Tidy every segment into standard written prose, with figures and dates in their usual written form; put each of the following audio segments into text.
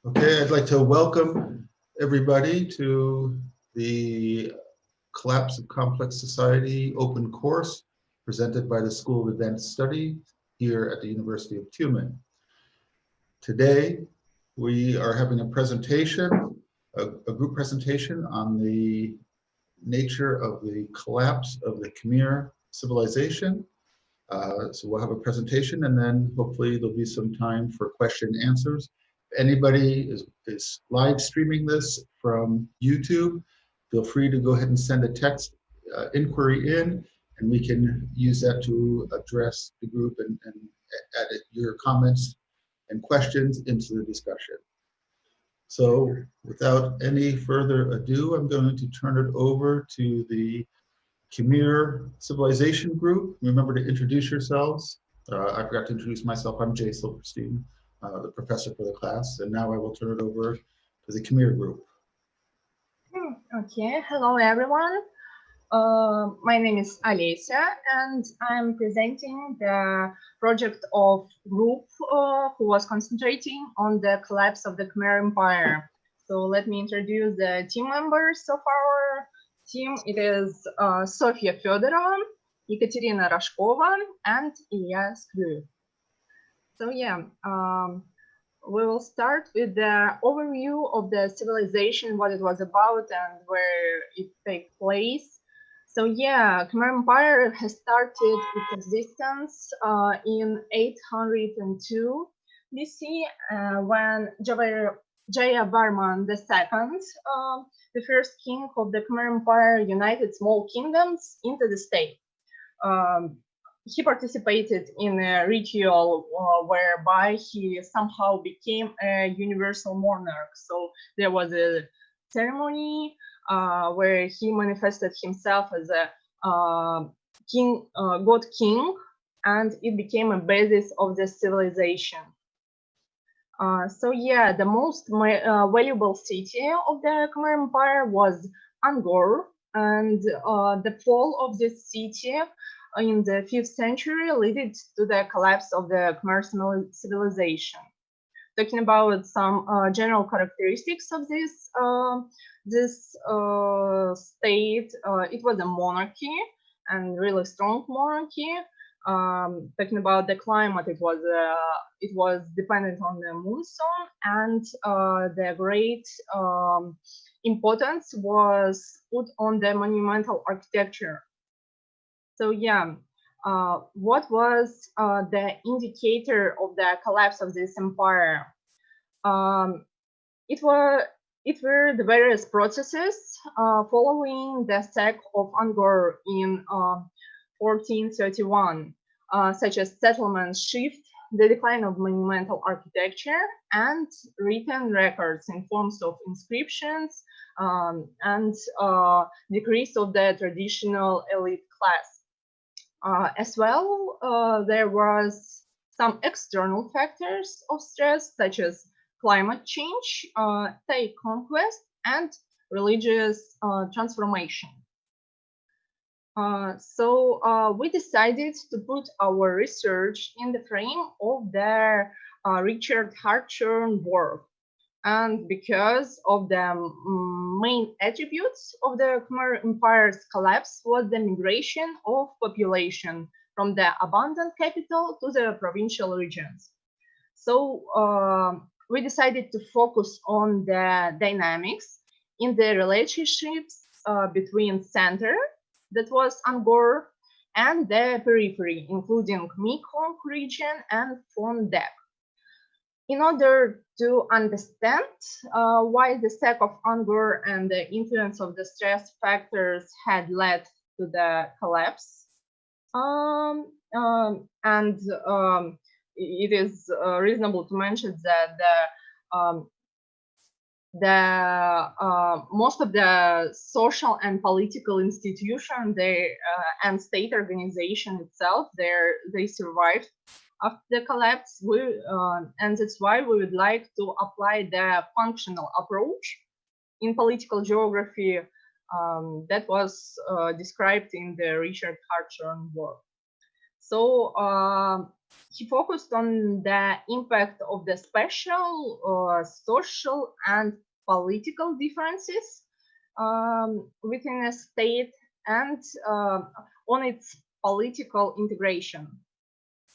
Okay, I'd like to welcome everybody to the Collapse of Complex Society open course presented by the School of Advanced Study here at the University of UTMN. Today, we are having a presentation, a group presentation on the nature of the collapse of the Khmer civilization. So we'll have a presentation and then hopefully there'll be some time for question and answers. If anybody is live streaming this from YouTube, feel free to go ahead and send a text inquiry in, and we can use that to address the group and edit your comments and questions into the discussion. So without any further ado, I'm going to turn it over to the Khmer Civilization Group. Remember to introduce yourselves. I forgot to introduce myself. I'm Jay Silverstein, the professor for the class, and now I will turn it over to the Khmer Group. Okay, hello everyone. My name is Alicia, and I'm presenting the project of group who was concentrating on the collapse of the Khmer Empire. So let me introduce the team members of our team. It is Sofia Fedorova, Ekaterina Rashkova, and Ilya Skryv. So yeah, we will start with the overview of the civilization, what it was about and where it took place. So yeah, Khmer Empire has started its existence in 802 BC when Jayavarman II, the first king of the Khmer Empire, united small kingdoms into the state. He participated in a ritual whereby he somehow became a universal monarch. So there was a ceremony where he manifested himself as a king, god king, and it became a basis of the civilization. So yeah, the most valuable city of the Khmer Empire was Angkor, and the fall of this city in the 5th century led to the collapse of the Khmer civilization. Talking about some general characteristics of this state, it was a monarchy and really strong monarchy. Talking about the climate, it was dependent on the monsoon, and the great importance was put on the monumental architecture. So yeah, what was the indicator of the collapse of this empire? It were the various processes following the sack of Angkor in 1431, such as settlement shift, the decline of monumental architecture, and written records in forms of inscriptions, and decrease of the traditional elite class. As well, there was some external factors of stress, such as climate change, state conquest, and religious transformation. So we decided to put our research in the frame of the Richard Hartshorne work. And because of the main attributes of the Khmer Empire's collapse was the migration of population from the abundant capital to the provincial regions. So we decided to focus on the dynamics in the relationships between center, that was Angkor, and the periphery, including Mekong region and Phon Dep. In order to understand why the sack of Angkor and the influence of the stress factors had led to the collapse, it is reasonable to mention that most of the social and political institutions, and state organization itself, they survived after the collapse, and that's why we would like to apply the functional approach in political geography that was described in the Richard Hartshorne work. So he focused on the impact of the special, social, and political differences within a state and on its political integration.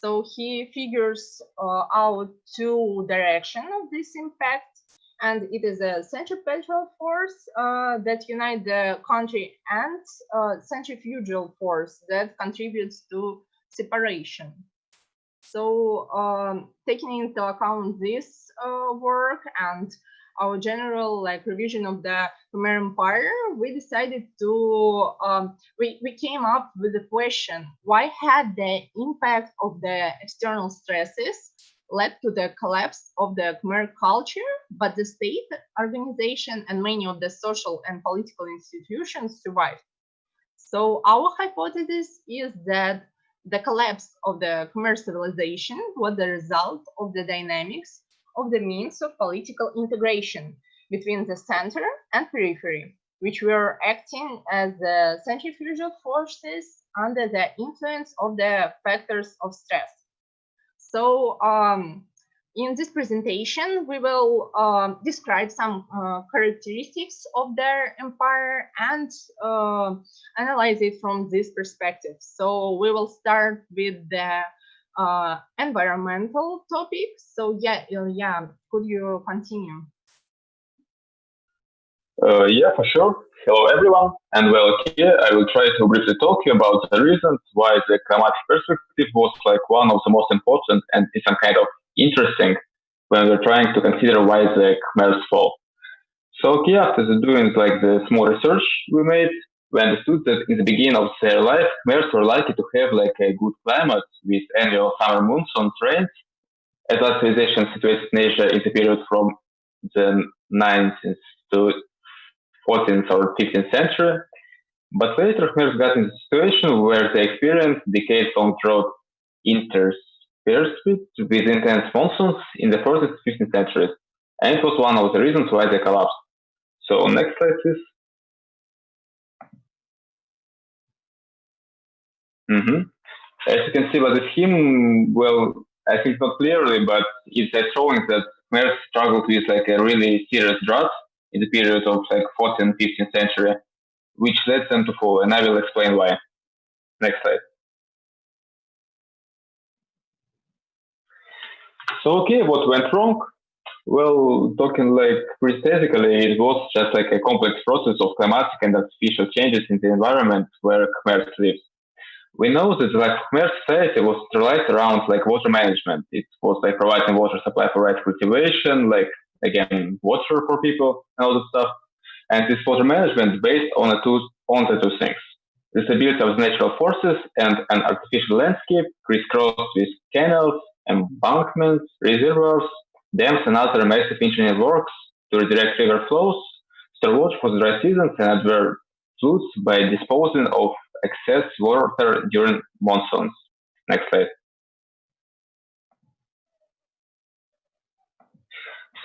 So he figures out two directions of this impact, and it is a centripetal force that unites the country and centrifugal force that contributes to separation. So taking into account this work and our general revision of the Khmer Empire, we decided to we came up with the question: why had the impact of the external stresses led to the collapse of the Khmer culture, but the state organization and many of the social and political institutions survived? So our hypothesis is that the collapse of the Khmer civilization was the result of the dynamics of the means of political integration between the center and periphery, which were acting as the centrifugal forces under the influence of the factors of stress. So in this presentation, we will describe some characteristics of their empire and analyze it from this perspective. So we will start with the environmental topics. So yeah, could you continue? Yeah, for sure. Hello, everyone. And well, here I will try to briefly talk you about the reasons why the climatic perspective was one of the most important and in some kind of interesting when we're trying to consider why the Khmer's fall. So here, after doing the small research we made, we understood that in the beginning of their life, Khmers were likely to have a good climate with annual summer monsoon rains, as our civilization situated in Asia in the period from the 9th to 14th or 15th century. But later, Khmers got into a situation where they experienced decades-long drought interspersed with intense monsoons in the 14th and 15th centuries. And it was one of the reasons why they collapsed. So next slide, please. As you can see by the scheme, well, I think not clearly, but it's showing that Khmer struggled with a really serious drought in the period of 14th, 15th century, which led them to fall, and I will explain why. Next slide. So, okay, what went wrong? Well, talking pretty basically, it was just a complex process of climatic and artificial changes in the environment where Khmer lives. We know that Khmer society was centralized around water management. It was providing water supply for right cultivation, again water for people and all this stuff. And this water management is based on the two things: the stability of the natural forces and an artificial landscape crisscrossed with canals, embankments, reservoirs, dams, and other massive engineering works to redirect river flows, store water for the dry seasons, and advert floods by disposing of excess water during monsoons. Next slide.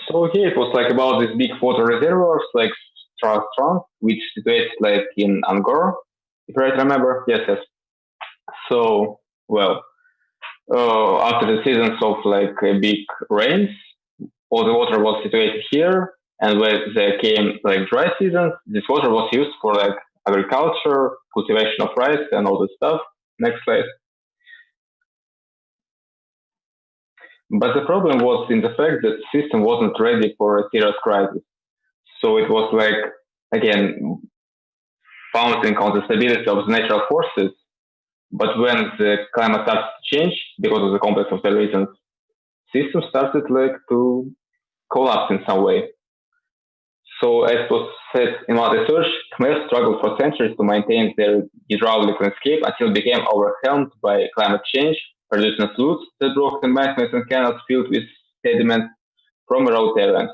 So here it was about these big water reservoirs, Strong, which situated in Angkor, if I remember. Yes. So, well, after the seasons of big rains, all the water was situated here, and when there came dry seasons, this water was used for agriculture, cultivation of rice, and all this stuff. Next slide. But the problem was in the fact that the system wasn't ready for a serious crisis. So it was again, founding on the stability of the natural forces. But when the climate started to change because of the complex of the reasons, system started to collapse in some way. So as was said in my research, Khmer struggled for centuries to maintain their hydraulic landscape until it became overwhelmed by climate change, producing floods that broke embankments and canals filled with sediment from remote areas.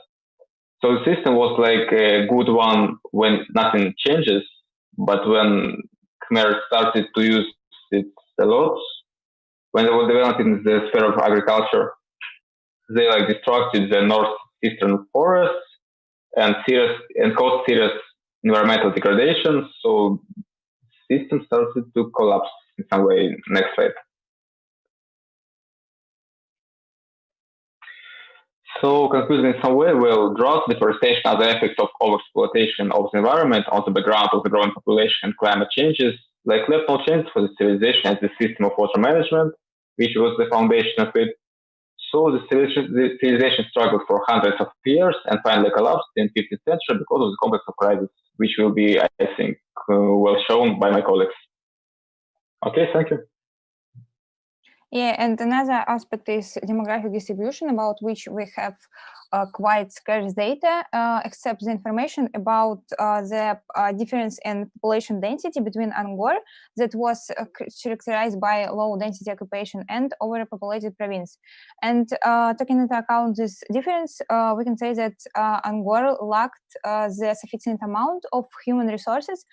So the system was a good one when nothing changes, but when Khmer started to use it a lot, when they were developing the sphere of agriculture, they destructed the northeastern forests and caused serious environmental degradation. So system started to collapse in some way. Next slide. So, concluding in some way, will drought, deforestation, other effects of overexploitation of the environment on the background of the growing population and climate changes, left no chances for the civilization as the system of water management, which was the foundation of it. So the civilization struggled for hundreds of years and finally collapsed in 15th century because of the complex of crisis, which will be, I think, well shown by my colleagues. Okay, thank you. Yeah, and another aspect is demographic distribution, about which we have quite scarce data, except the information about the difference in population density between Angkor that was characterized by low density occupation and overpopulated province. And taking into account this difference, we can say that Angkor lacked the sufficient amount of human resources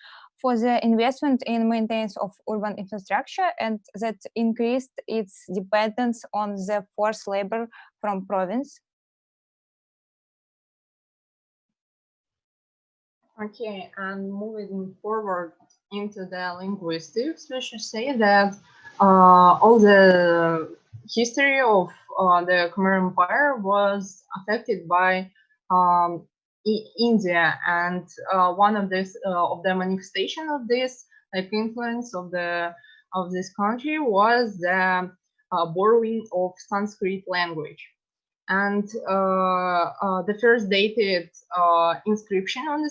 for the investment in maintenance of urban infrastructure, and that increased its dependence on the forced labor from province. Okay, and moving forward into the linguistics, we should say that all the history of the Khmer Empire was affected by India, and one of this of the manifestation of this like influence of this country was the borrowing of Sanskrit language. And the first dated inscription on the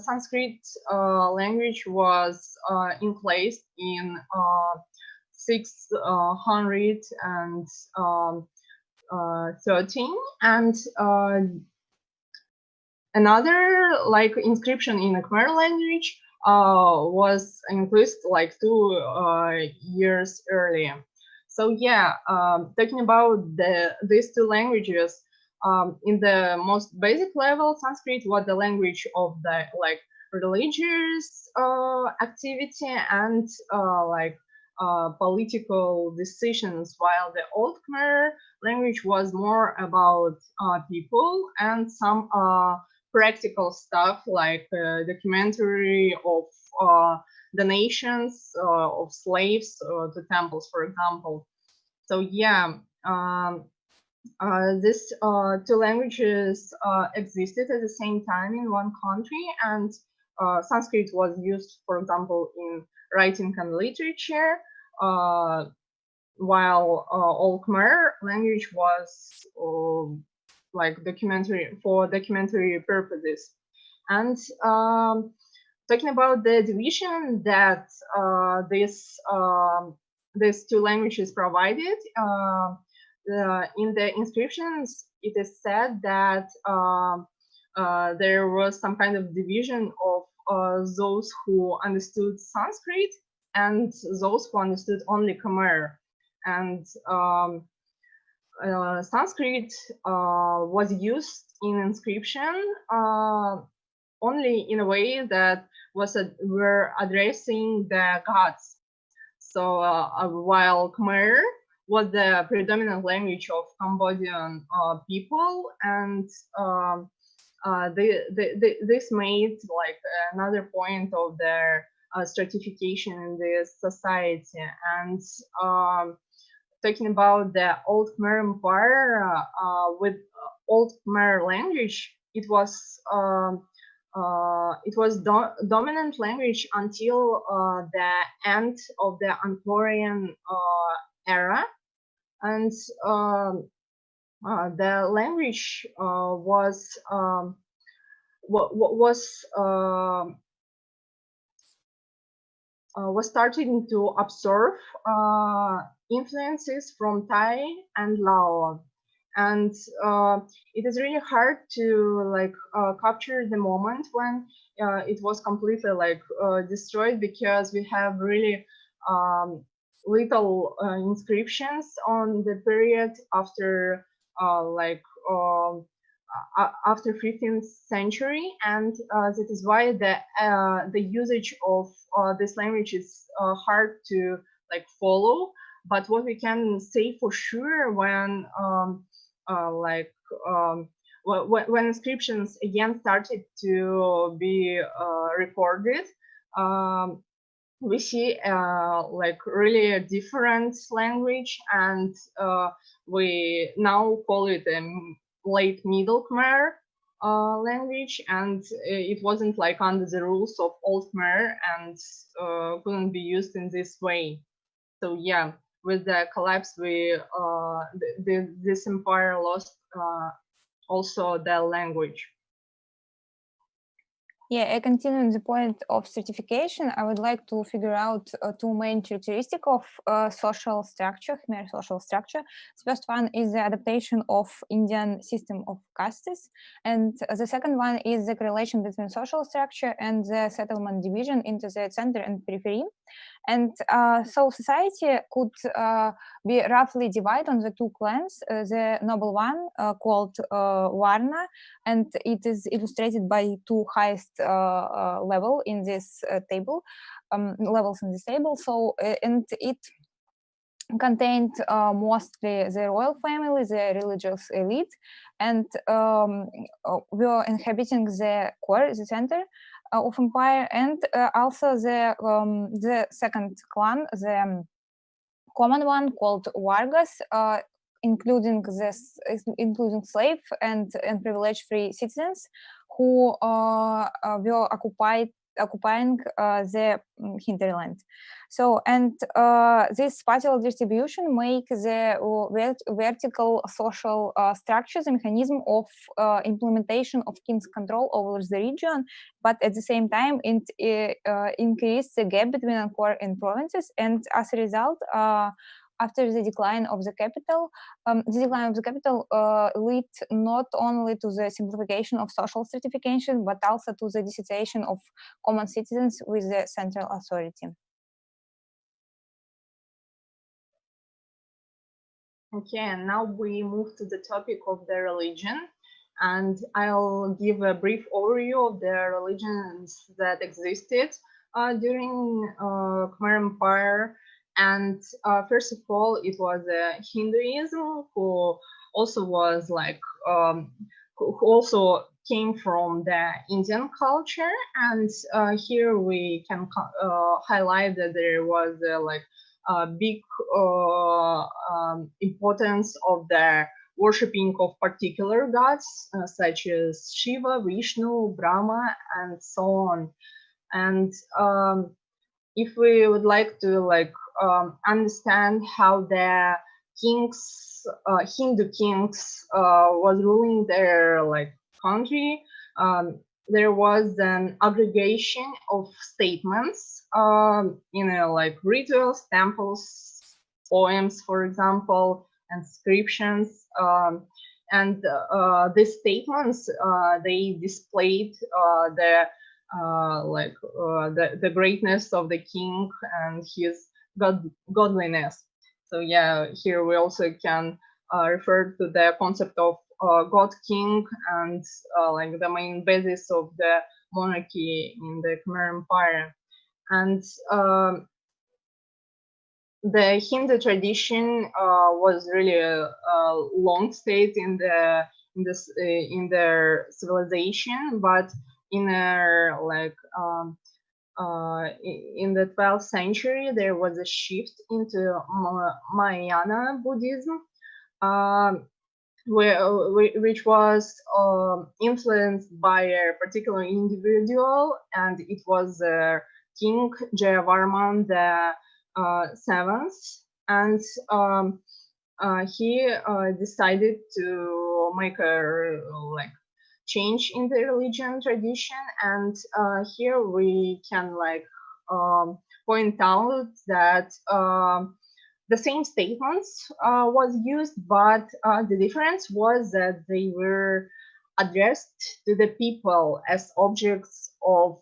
Sanskrit language was in place in 613, and another like inscription in the Khmer language was included like 2 years earlier. So yeah, talking about these two languages, in the most basic level, Sanskrit was the language of the like religious activity and political decisions, while the Old Khmer language was more about people and some practical stuff like documentary of donations of slaves to temples, for example. So yeah, these two languages existed at the same time in one country, and Sanskrit was used, for example, in writing and literature, while Old Khmer language was like documentary purposes. And talking about the division that these two languages provided, in the inscriptions, it is said that there was some kind of division of those who understood Sanskrit and those who understood only Khmer. And Sanskrit was used in inscription only in a way that were addressing the gods. So while Khmer was the predominant language of Cambodian people, and this made like another point of their stratification in this society. And talking about the Old Khmer Empire, with Old Khmer language, it was dominant language until the end of the Angkorian era, and the language was starting to absorb influences from Thai and Lao. And it is really hard to like capture the moment when it was completely like destroyed, because we have really little inscriptions on the period after after 15th century, and that is why the usage of this language is hard to like follow. But what we can say for sure, when when inscriptions again started to be recorded, we see like really a different language, and we now call it a late Middle Khmer language, and it wasn't like under the rules of Old Khmer and couldn't be used in this way. So yeah, with the collapse, this empire lost also the language. Yeah, I continue the point of certification. I would like to figure out two main characteristics of social structure, Khmer social structure. The first one is the adaptation of Indian system of castes, and the second one is the correlation between social structure and the settlement division into the center and periphery. And so society could be roughly divided on the two clans, the noble one called Varna, and it is illustrated by two highest level in this table, levels in this table. So, and it contained mostly the royal family, the religious elite, and were inhabiting the core, the center of empire, and also the second clan, the common one called Vargas, including slave and privileged free citizens who were occupying the hinterland. So, and this spatial distribution make the vertical social structure the mechanism of implementation of king's control over the region, but at the same time it increased the gap between core and provinces, and as a result, after the decline of the capital, led not only to the simplification of social stratification, but also to the dissociation of common citizens with the central authority. Okay, and now we move to the topic of the religion, and I'll give a brief overview of the religions that existed during Khmer Empire. And first of all, it was Hinduism, who also was like, who also came from the Indian culture. And here we can highlight that there was like a big importance of the worshipping of particular gods, such as Shiva, Vishnu, Brahma, and so on. And if we would like to like understand how the kings, Hindu kings, was ruling their like country, there was an aggregation of statements, like rituals, temples, poems, for example, inscriptions, and these statements they displayed the greatness of the king and his godliness. So yeah, here we also can refer to the concept of God King and like the main basis of the monarchy in the Khmer Empire. And the Hindu tradition was really a long state in their civilization, but in their in the 12th century, there was a shift into Mahayana Buddhism, which was influenced by a particular individual, and it was King Jayavarman the Seventh, and he decided to make a change in the religion tradition, and here we can point out that the same statements was used, but the difference was that they were addressed to the people as objects of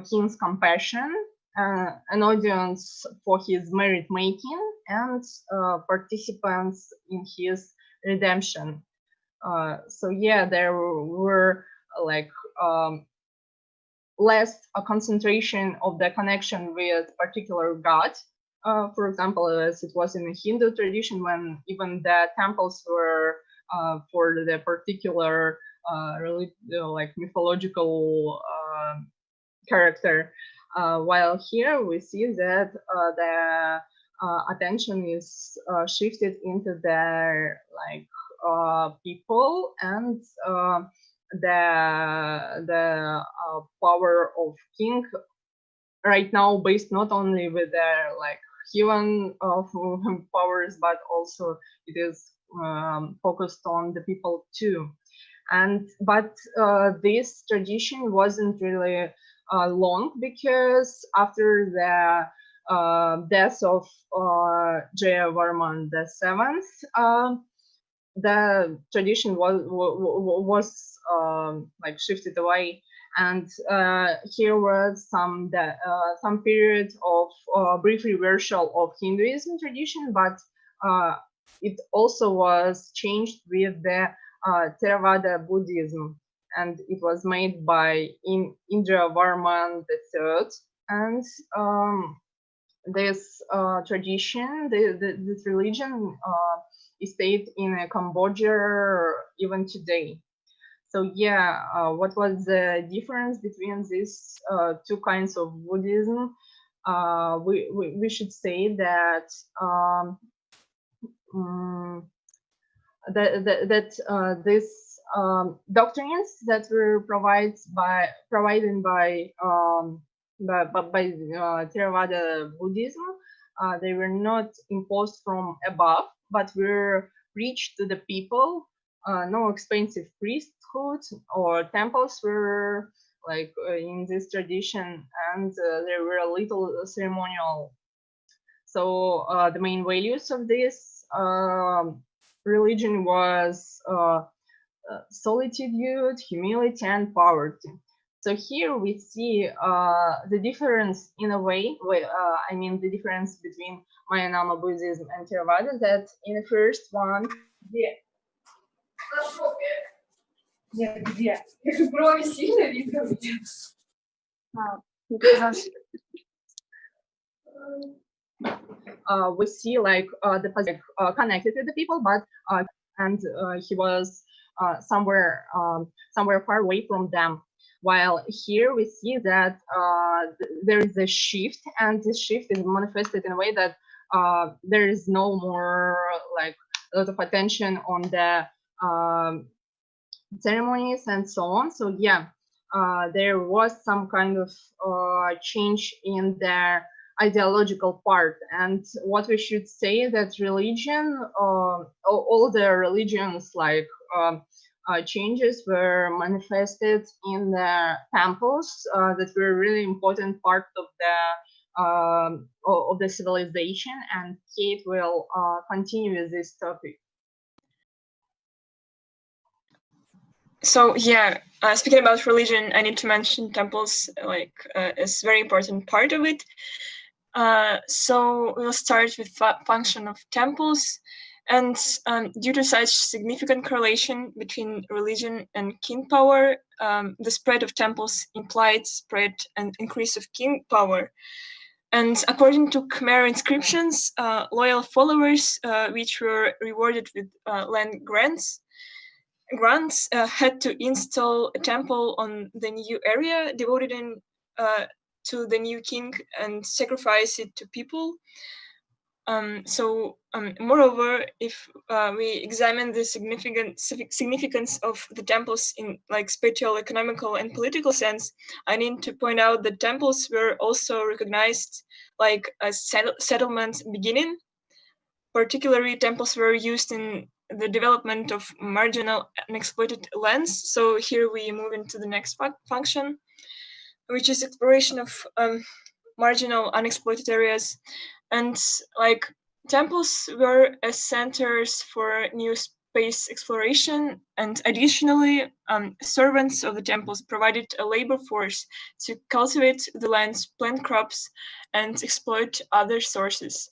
king's compassion, an audience for his merit making, and participants in his redemption. So yeah, there were less a concentration of the connection with particular god. For example, as it was in the Hindu tradition, when even the temples were for the particular mythological character. While here we see that the attention is shifted into their people and the power of king right now based not only with their like human powers, but also it is focused on the people too. But this tradition wasn't really long, because after the death of Jayavarman VII, the tradition was like shifted away, and here was some period of brief reversal of Hinduism tradition, but it also was changed with the Theravada Buddhism, and it was made by Indravarman III, and this tradition, this religion stayed in Cambodia even today. So yeah, what was the difference between these two kinds of Buddhism? We should say that these doctrines that were provided by Theravada Buddhism, they were not imposed from above, but were reached to the people. No expensive priesthood or temples were like in this tradition, and there were little ceremonial. So the main values of this religion was solitude, humility, and poverty. So here we see the difference in a way, I mean the difference between Mayanama Buddhism and Theravada, that in the first one, we see like the positive connected with the people, but and he was somewhere far away from them. While here we see that there is a shift, and this shift is manifested in a way that there is no more like a lot of attention on the ceremonies and so on. So yeah, there was some kind of change in their ideological part. And what we should say that religion, all the religions like changes were manifested in the temples that were really important part of the civilization, and Kate will continue with this topic. So yeah, speaking about religion, I need to mention temples like is very important part of it. So we'll start with function of temples, and due to such significant correlation between religion and king power, the spread of temples implied spread and increase of king power. And according to Khmer inscriptions, loyal followers, which were rewarded with land grants, had to install a temple on the new area devoted to the new king and sacrifice it to people. Moreover, if we examine the significance of the temples in like spiritual, economical, and political sense, I need to point out that temples were also recognized like a settlement beginning. Particularly, temples were used in the development of marginal unexploited lands. So here we move into the next function, which is exploration of marginal unexploited areas. And like temples were as centers for new space exploration, and additionally servants of the temples provided a labor force to cultivate the lands, plant crops, and exploit other sources.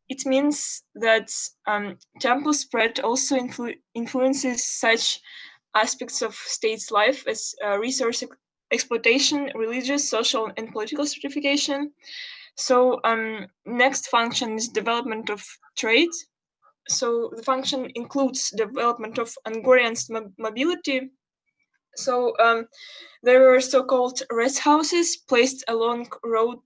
It means that temple spread also influences such aspects of state's life as resource exploitation, religious, social, and political stratification. So next function is development of trade. So the function includes development of Angorians' mobility. So there were so-called rest houses placed along road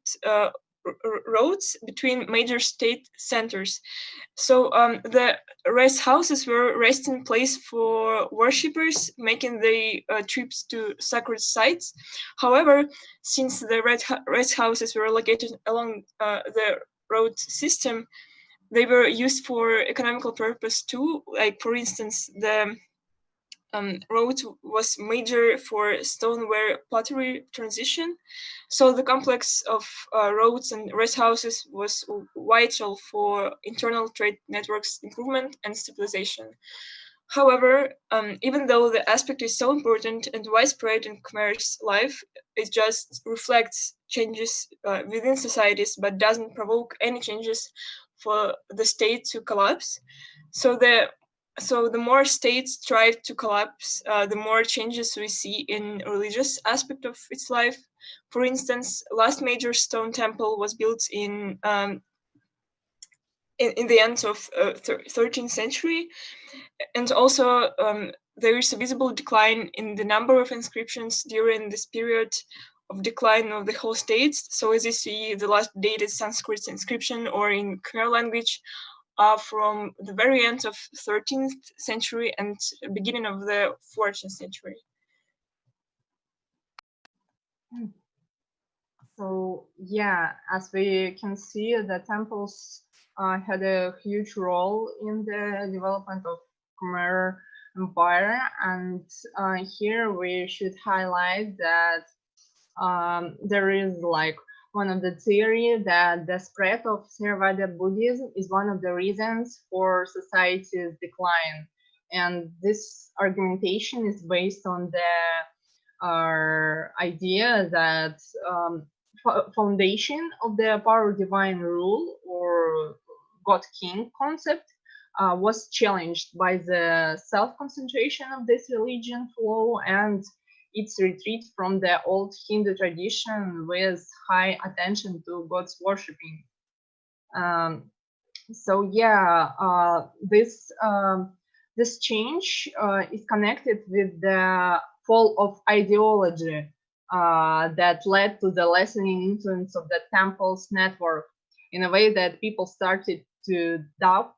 roads between major state centers. So the rest houses were resting place for worshippers making the trips to sacred sites. However, since the rest houses were located along the road system, they were used for economical purpose too. Like for instance, the road was major for stoneware pottery transition. So the complex of roads and rest houses was vital for internal trade networks improvement and stabilization. However, even though the aspect is so important and widespread in Khmer's life, it just reflects changes within societies, but doesn't provoke any changes for the state to collapse. So the more states strive to collapse, the more changes we see in religious aspect of its life. For instance, last major stone temple was built in the end of 13th century, and also there is a visible decline in the number of inscriptions during this period of decline of the whole states. So as you see, the last dated Sanskrit inscription or in Khmer language are from the very end of 13th century and beginning of the 14th century. So yeah, as we can see, the temples had a huge role in the development of Khmer Empire, and here we should highlight that there is like one of the theory that the spread of Theravada Buddhism is one of the reasons for society's decline, and this argumentation is based on the idea that foundation of the power divine rule or God King concept was challenged by the self-concentration of this religion flow and its retreat from the old Hindu tradition with high attention to God's worshipping. So yeah, this change is connected with the fall of ideology that led to the lessening influence of the temple's network in a way that people started to doubt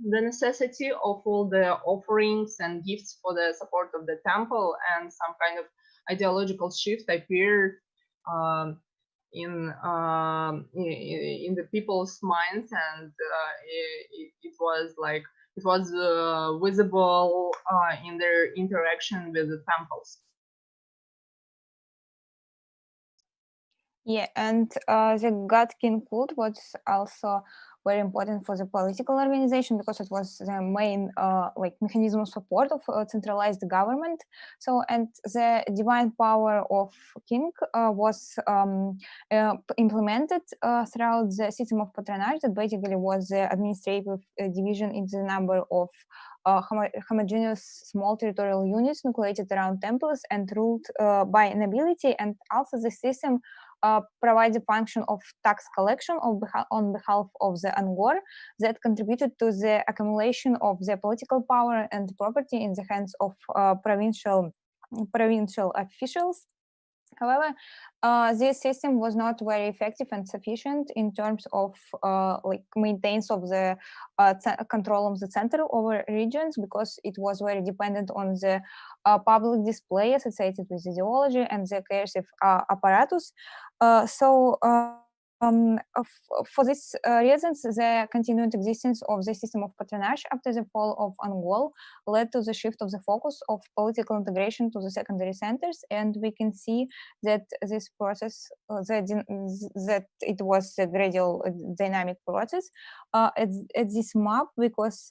the necessity of all the offerings and gifts for the support of the temple, and some kind of ideological shift appeared in the people's minds, and it was like it was visible in their interaction with the temples. Yeah, and the God King cult was also very important for the political organization because it was the main like mechanism of support of centralized government. So, and the divine power of king was implemented throughout the system of patronage that basically was the administrative division in the number of homogeneous small territorial units nucleated around temples and ruled by nobility, and also the system provides a function of tax collection on behalf of the Angkor that contributed to the accumulation of the political power and property in the hands of provincial officials. However, this system was not very effective and sufficient in terms of like maintenance of the control of the center over regions, because it was very dependent on the public display associated with ideology and the coercive apparatus. For these reasons, the continued existence of the system of patronage after the fall of Angkor led to the shift of the focus of political integration to the secondary centers, and we can see that this process, that it was a gradual dynamic process at this map, because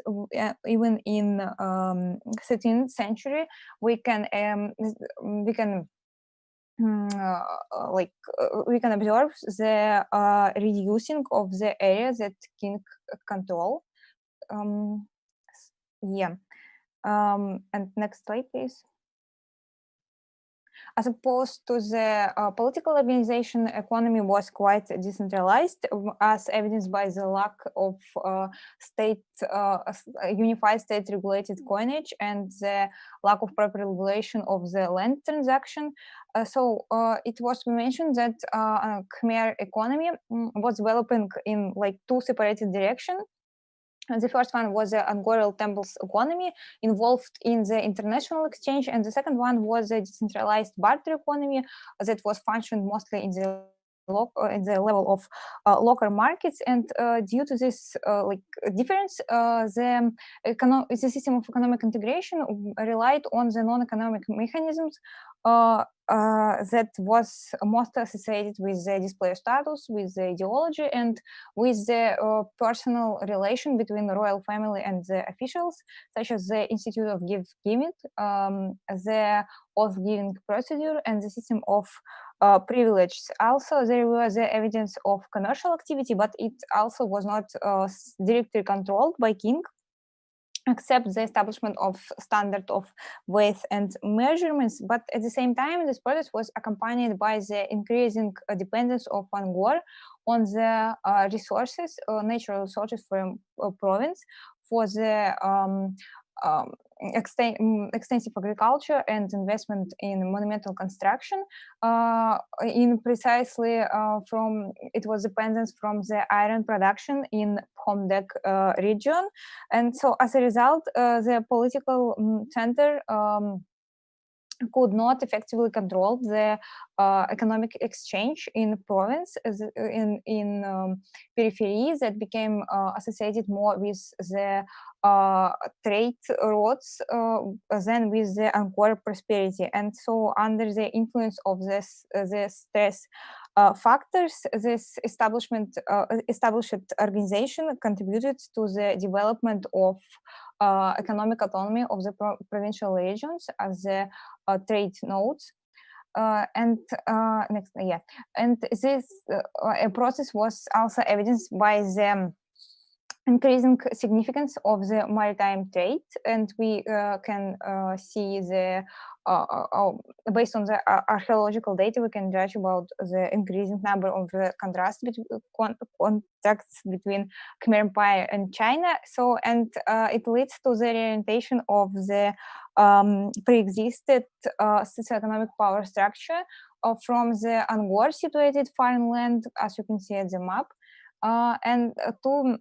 even in 13th century we can we can observe the reducing of the area that king control. And next slide, please. as opposed to the political organization, economy was quite decentralized, as evidenced by the lack of unified state-regulated coinage and the lack of proper regulation of the land transaction. So it was mentioned that Khmer economy was developing in like two separated directions. And the first one was the Angkoral temples economy involved in the international exchange, and the second one was a decentralized barter economy that was functioned mostly in the level of local markets. And due to this like difference, the system of economic integration relied on the non-economic mechanisms that was most associated with the display of status, with the ideology, and with the personal relation between the royal family and the officials, such as the institute of gift-giving, the oath-giving procedure, and the system of privileges. Also, there was the evidence of commercial activity, but it also was not directly controlled by king, except the establishment of standard of weight and measurements. But at the same time, this process was accompanied by the increasing dependence of Angkor on the resources, natural resources from province, for the extensive agriculture and investment in monumental construction, in precisely from it was dependence from the iron production in Phomdek region. And so as a result, the political center could not effectively control the economic exchange in province, in peripheries that became associated more with the trade routes than with the Angkor prosperity. And so under the influence of the stress factors, this established organization contributed to the development of economic autonomy of the provincial regions as the trade nodes. And this process was also evidenced by the increasing significance of the maritime trade, and we can see the based on the archaeological data, we can judge about the increasing number of the contacts between Khmer Empire and China. So, and it leads to the reorientation of the pre-existed socioeconomic power structure from the Angkor situated foreign land, as you can see at the map, and to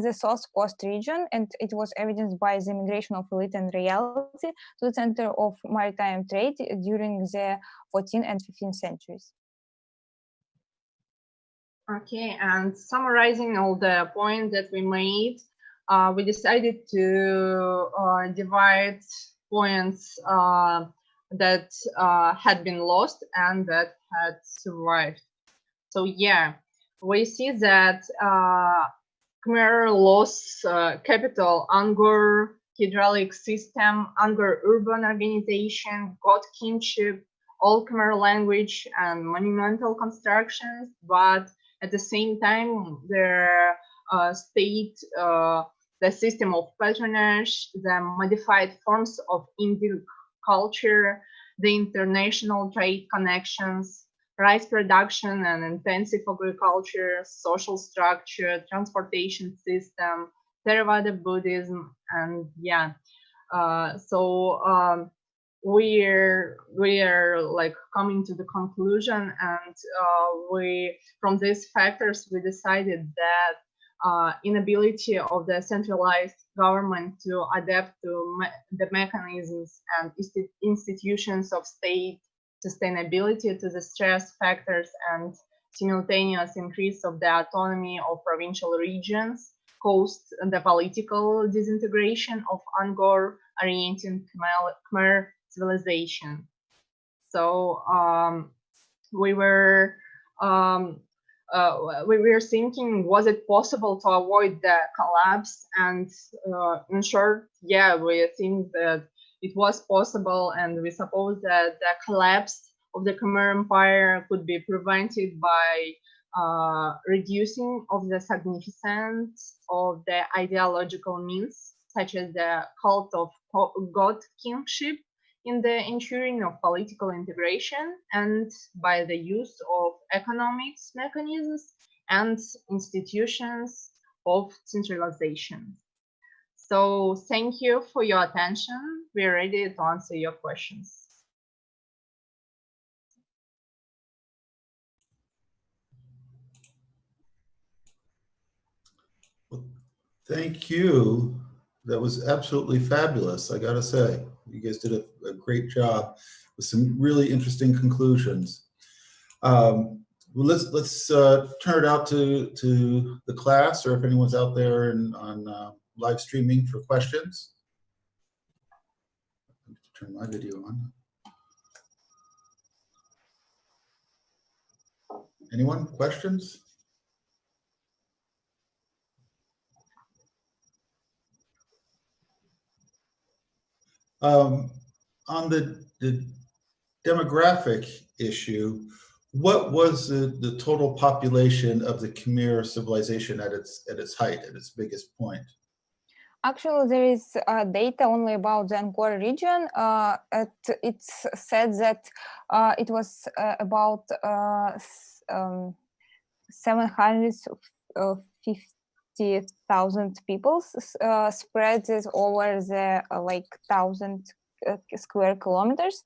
the South Coast region, and it was evidenced by the migration of elite and royalty to the center of maritime trade during the 14th and 15th centuries. Okay, and summarizing all the points that we made, we decided to divide points that had been lost and that had survived. So yeah, we see that Khmer lost capital, Angkor hydraulic system, Angkor urban organization, god kingship, all Khmer language and monumental constructions, but at the same time, their state, the system of patronage, the modified forms of Indian culture, the international trade connections, rice production and intensive agriculture, social structure, transportation system, Theravada Buddhism, and yeah. We are like coming to the conclusion, and we from these factors we decided that inability of the centralized government to adapt to the mechanisms and institutions of state sustainability to the stress factors and simultaneous increase of the autonomy of provincial regions caused the political disintegration of Angkor-oriented Khmer civilization. So we were thinking, was it possible to avoid the collapse? And in short, yeah, we think that it was possible, and we suppose that the collapse of the Khmer Empire could be prevented by reducing of the significance of the ideological means, such as the cult of god kingship in the ensuring of political integration and by the use of economics mechanisms and institutions of centralization. So thank you for your attention. We're ready to answer your questions. Well, thank you. That was absolutely fabulous, I gotta say. You guys did a great job with some really interesting conclusions. Well, let's turn it out to the class, or if anyone's out there on live streaming for questions. Turn my video on. Anyone? Questions? On the demographic issue, what was the total population of the Khmer civilization at its height, at its biggest point? Actually, there is data only about the Angkor region. It's said that it was about 750,000 people spread over the like 1,000 square kilometers,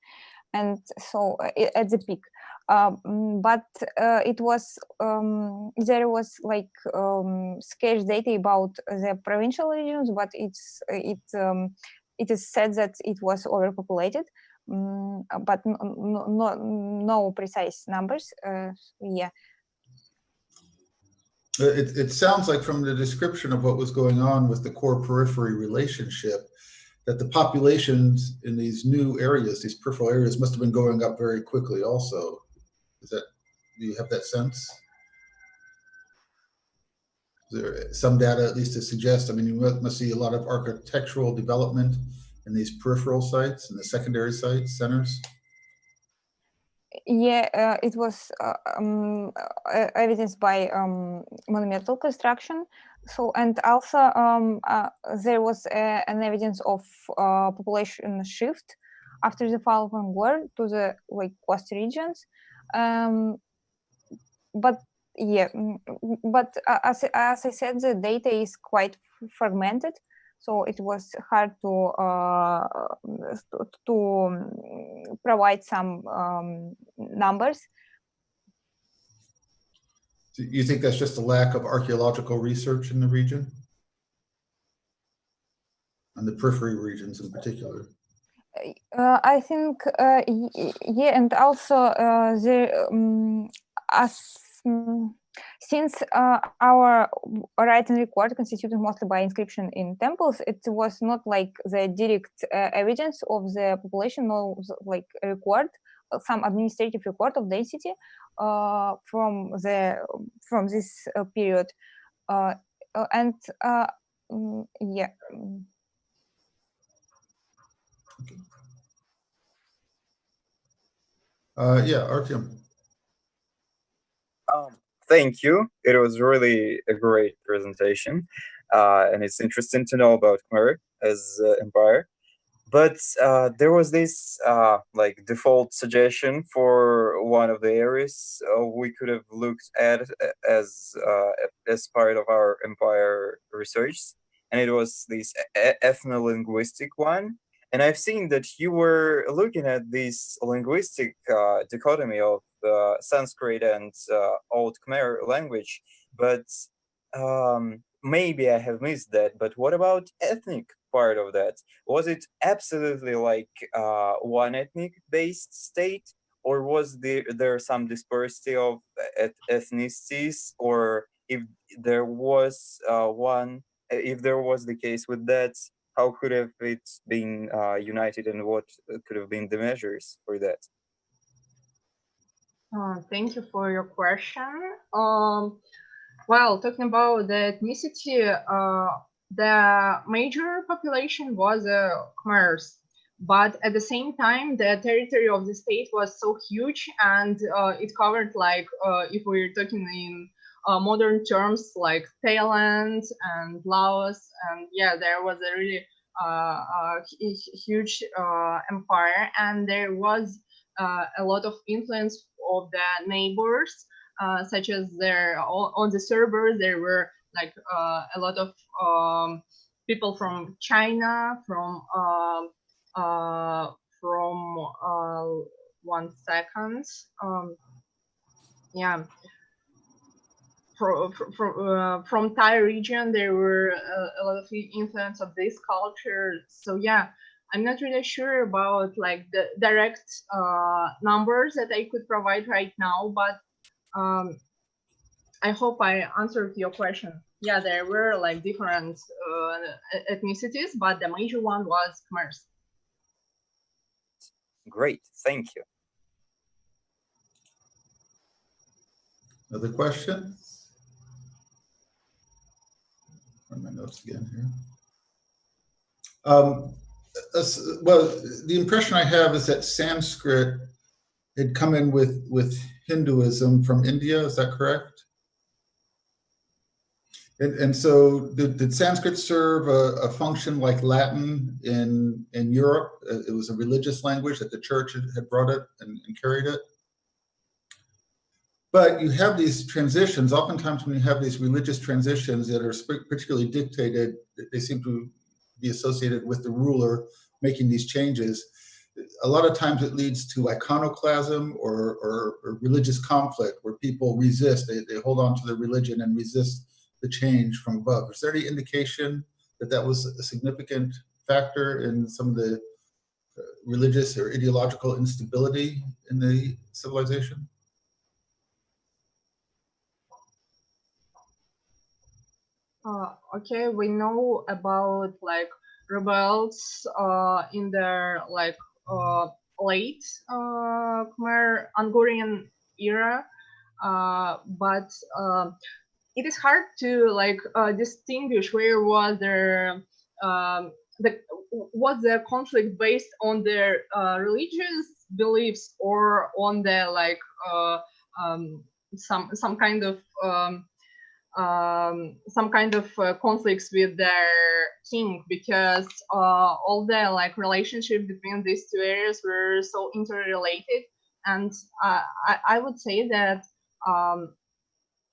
and so at the peak. But it was there was like scarce data about the provincial regions, but it is said that it was overpopulated, but no precise numbers. Yeah. It sounds like from the description of what was going on with the core periphery relationship, that the populations in these new areas, these peripheral areas, must have been going up very quickly also. Do you have that sense? Is there some data at least to suggest, I mean, you must see a lot of architectural development in these peripheral sites and the secondary sites, centers? Yeah, it was evidenced by monumental construction. So, and also there was an evidence of population shift after the fall of Angkor to the like coast regions. But yeah, but as I said, the data is quite fragmented. So it was hard to provide some numbers. Do you think that's just a lack of archaeological research in the region? On the periphery regions in particular? I think, yeah, and also since our written record constituted mostly by inscription in temples, it was not like the direct evidence of the population, no, like record, some administrative record of density from this period, and yeah. Okay. Yeah, Artyom. Thank you. It was really a great presentation, and it's interesting to know about Khmer as empire. But there was this like default suggestion for one of the areas we could have looked at as part of our empire research, and it was this ethno-linguistic one. And I've seen that you were looking at this linguistic dichotomy of Sanskrit and Old Khmer language, but maybe I have missed that. But what about ethnic part of that? Was it absolutely like one ethnic based state, or was there some dispersity of ethnicities, or if there was if there was the case with that, how could have it been united, and what could have been the measures for that? Thank you for your question. Well, talking about the ethnicity, the major population was Khmers, but at the same time, the territory of the state was so huge, and it covered like, if we're talking in modern terms, like Thailand and Laos, and yeah, there was a really huge empire, and there was a lot of influence of the neighbors, such as on the servers there were like a lot of people from China, from 1 second, yeah, from Thai region, there were a lot of influence of this culture. So yeah, I'm not really sure about like the direct numbers that I could provide right now, but I hope I answered your question. Yeah, there were like different ethnicities, but the major one was Khmer. Great, thank you. Another question? Run my notes again here. Well, the impression I have is that Sanskrit had come in with Hinduism from India. Is that correct? And so did Sanskrit serve a function like Latin in Europe? It was a religious language that the church had brought it and carried it. But you have these transitions. Oftentimes when you have these religious transitions that are particularly dictated, they seem to be associated with the ruler making these changes. A lot of times it leads to iconoclasm or religious conflict where people resist. They hold on to their religion and resist the change from above. Is there any indication that that was a significant factor in some of the religious or ideological instability in the civilization? Okay, we know about like rebels in their like late Khmer Angkorian era, but it is hard to like distinguish where was their was the conflict based on their religious beliefs or on their like some kind of conflicts with their king, because all the like relationship between these two areas were so interrelated. And I would say that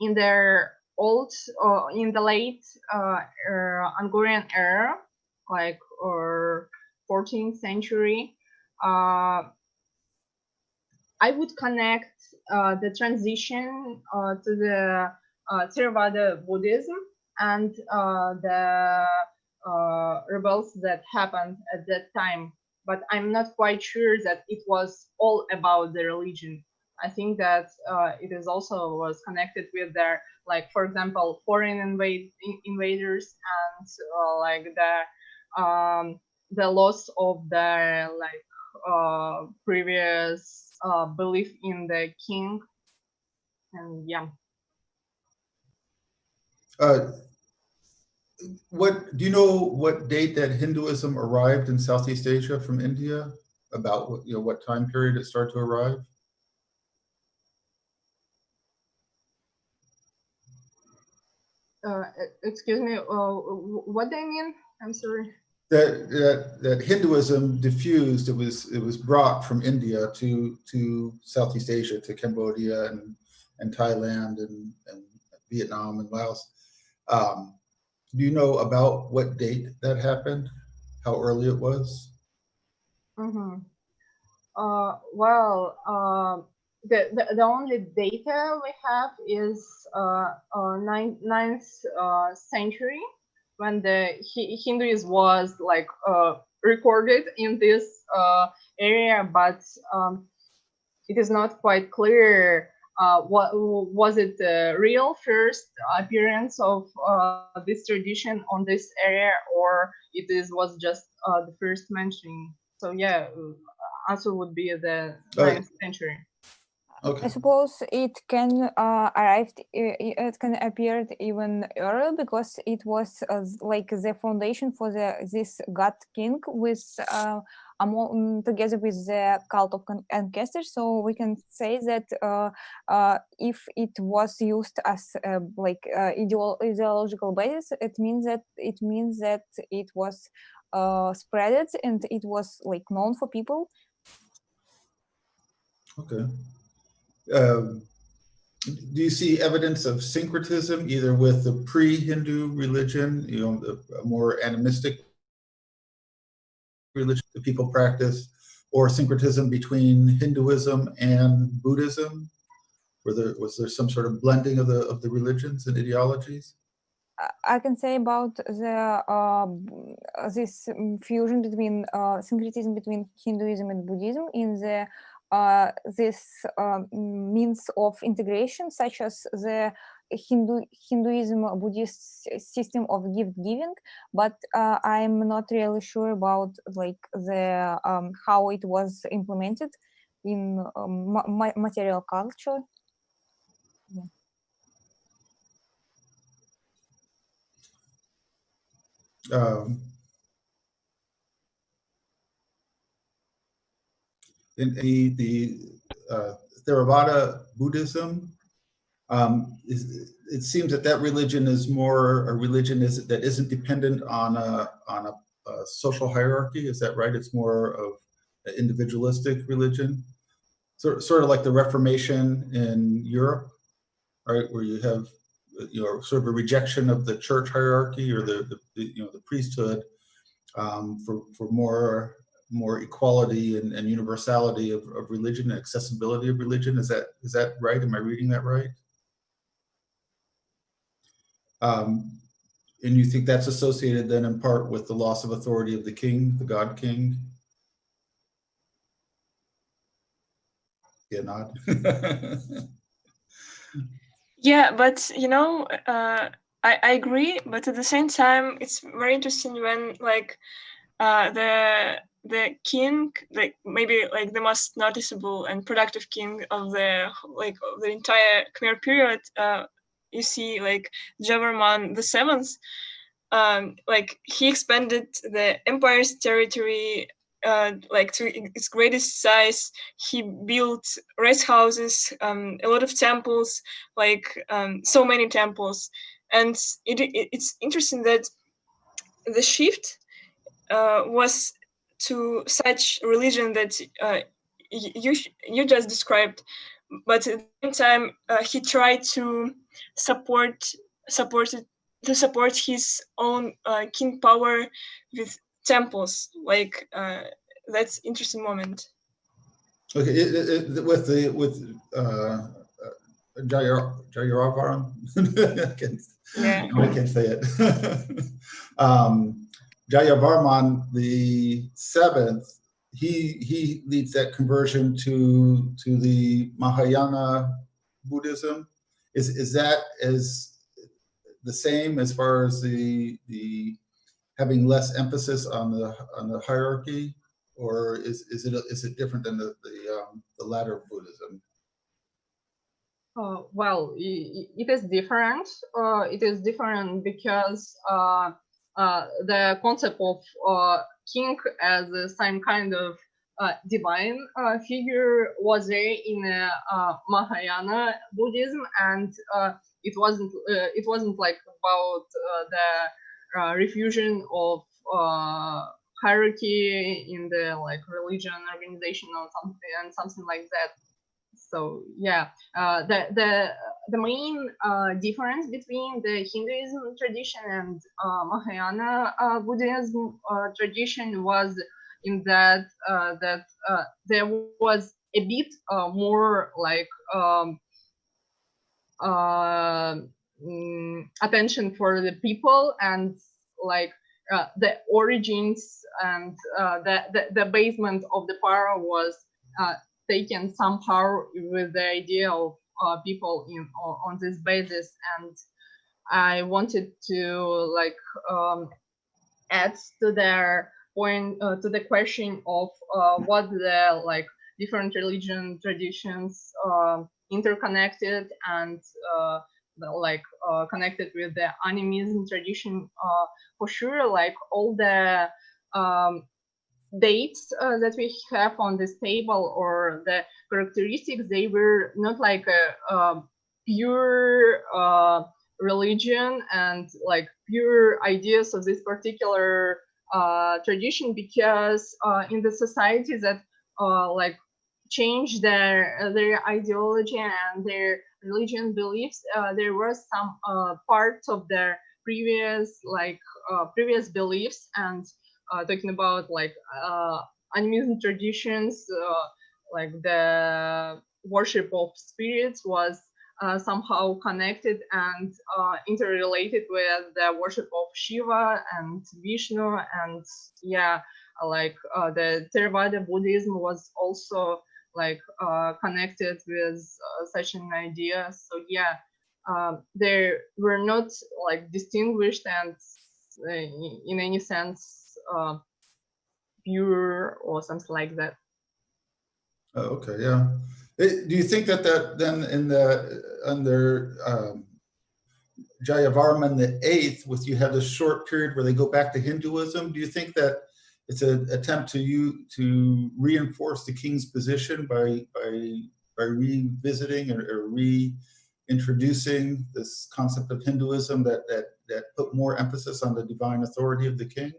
in their in the late Angkorian era, like or 14th century, I would connect the transition to the Theravada Buddhism and the rebels that happened at that time. But I'm not quite sure that it was all about the religion. I think that it is also was connected with their, like, for example, foreign invaders and like the loss of their like previous belief in the king. And yeah. What do you know? What date that Hinduism arrived in Southeast Asia from India? About what time period it started to arrive? Excuse me. What do you mean? I'm sorry. That Hinduism diffused. It was brought from India to Southeast Asia, to Cambodia and Thailand and Vietnam and Laos. Do you know about what date that happened? How early it was? Mm-hmm. Well, the only data we have is 9th century, when the Hinduism was like recorded in this area, but it is not quite clear what was it the real first appearance of this tradition on this area, or it was just the first mentioning. So yeah, answer would be the 9th century. Okay. I suppose it can it can appear even earlier, because it was like the foundation for this god king with together with the cult of ancestors. So we can say that if it was used as like ideological basis, it means that it was spread it, and it was like known for people. Okay. Do you see evidence of syncretism either with the pre-Hindu religion, the more animistic religion that people practice, or syncretism between Hinduism and Buddhism? Was there some sort of blending of the religions and ideologies? I can say about this fusion between syncretism between Hinduism and Buddhism in the this means of integration, such as the Hinduism Buddhist system of gift giving, but I'm not really sure about like the how it was implemented in material culture. Yeah. In the Theravada Buddhism, it seems that religion is more a religion that isn't dependent on a social hierarchy. Is that right? It's more of an individualistic religion, sort of like the Reformation in Europe, right, where you have sort of a rejection of the church hierarchy or the priesthood for more equality and universality of religion and accessibility of religion. Is that right? Am I reading that right? And you think that's associated then in part with the loss of authority of the king, the God King? Yeah, nod. Yeah, but I agree. But at the same time, it's very interesting when like the king, like maybe like the most noticeable and productive king of the entire Khmer period, you see like Jayavarman VII, like he expanded the empire's territory like to its greatest size. He built rest houses, a lot of temples, like so many temples, and it's interesting that the shift was to such religion that you just described, but at the same time he tried to support his own king power with temples. Like that's interesting moment. Okay, with Jayavarman, Yeah. I can't say it. Jayavarman the Seventh, he leads that conversion to the Mahayana Buddhism. Is that as the same as far as the having less emphasis on the hierarchy, or is it different than the latter Buddhism? Well, it is different. It is different because the concept of king as some kind of divine figure was there in Mahayana Buddhism, and it wasn't like about the refusion of hierarchy in the like religion organization or something like that. So yeah, the main difference between the Hinduism tradition and Mahayana Buddhism tradition was in that there was a bit more like attention for the people, and like the origins and the basement of the power was taken somehow with the idea of people on this basis. And I wanted to like add to their point to the question of what the like different religion traditions interconnected and like connected with the animism tradition. For sure, like all the dates that we have on this table or the characteristics, they were not like a pure religion and like pure ideas of this particular tradition, because in the society that like change their ideology and their religion beliefs, there were some parts of their previous previous beliefs, and talking about like animism traditions, like the worship of spirits was somehow connected and interrelated with the worship of Shiva and Vishnu, and yeah, like the Theravada Buddhism was also like connected with such an idea. So yeah, they were not like distinguished and in any sense pure or something like that. Oh, okay, yeah. Do you think that then in the under Jayavarman the Eighth, with you have this short period where they go back to Hinduism? Do you think that it's an attempt to reinforce the king's position by revisiting or reintroducing this concept of Hinduism that put more emphasis on the divine authority of the king?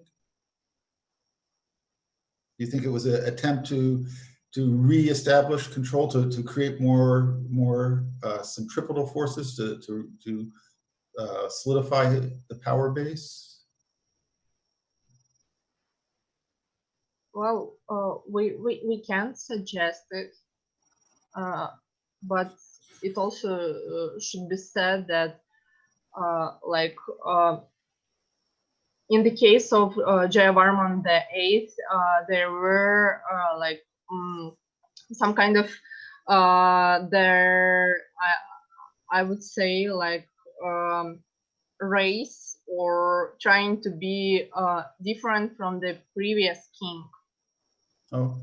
Do you think it was an attempt to reestablish control, to create more centripetal forces to solidify the power base? Well, we can't suggest it, but it also should be said that in the case of Jayavarman the Eighth, there were some kind of I would say like race, or trying to be different from the previous king. Oh,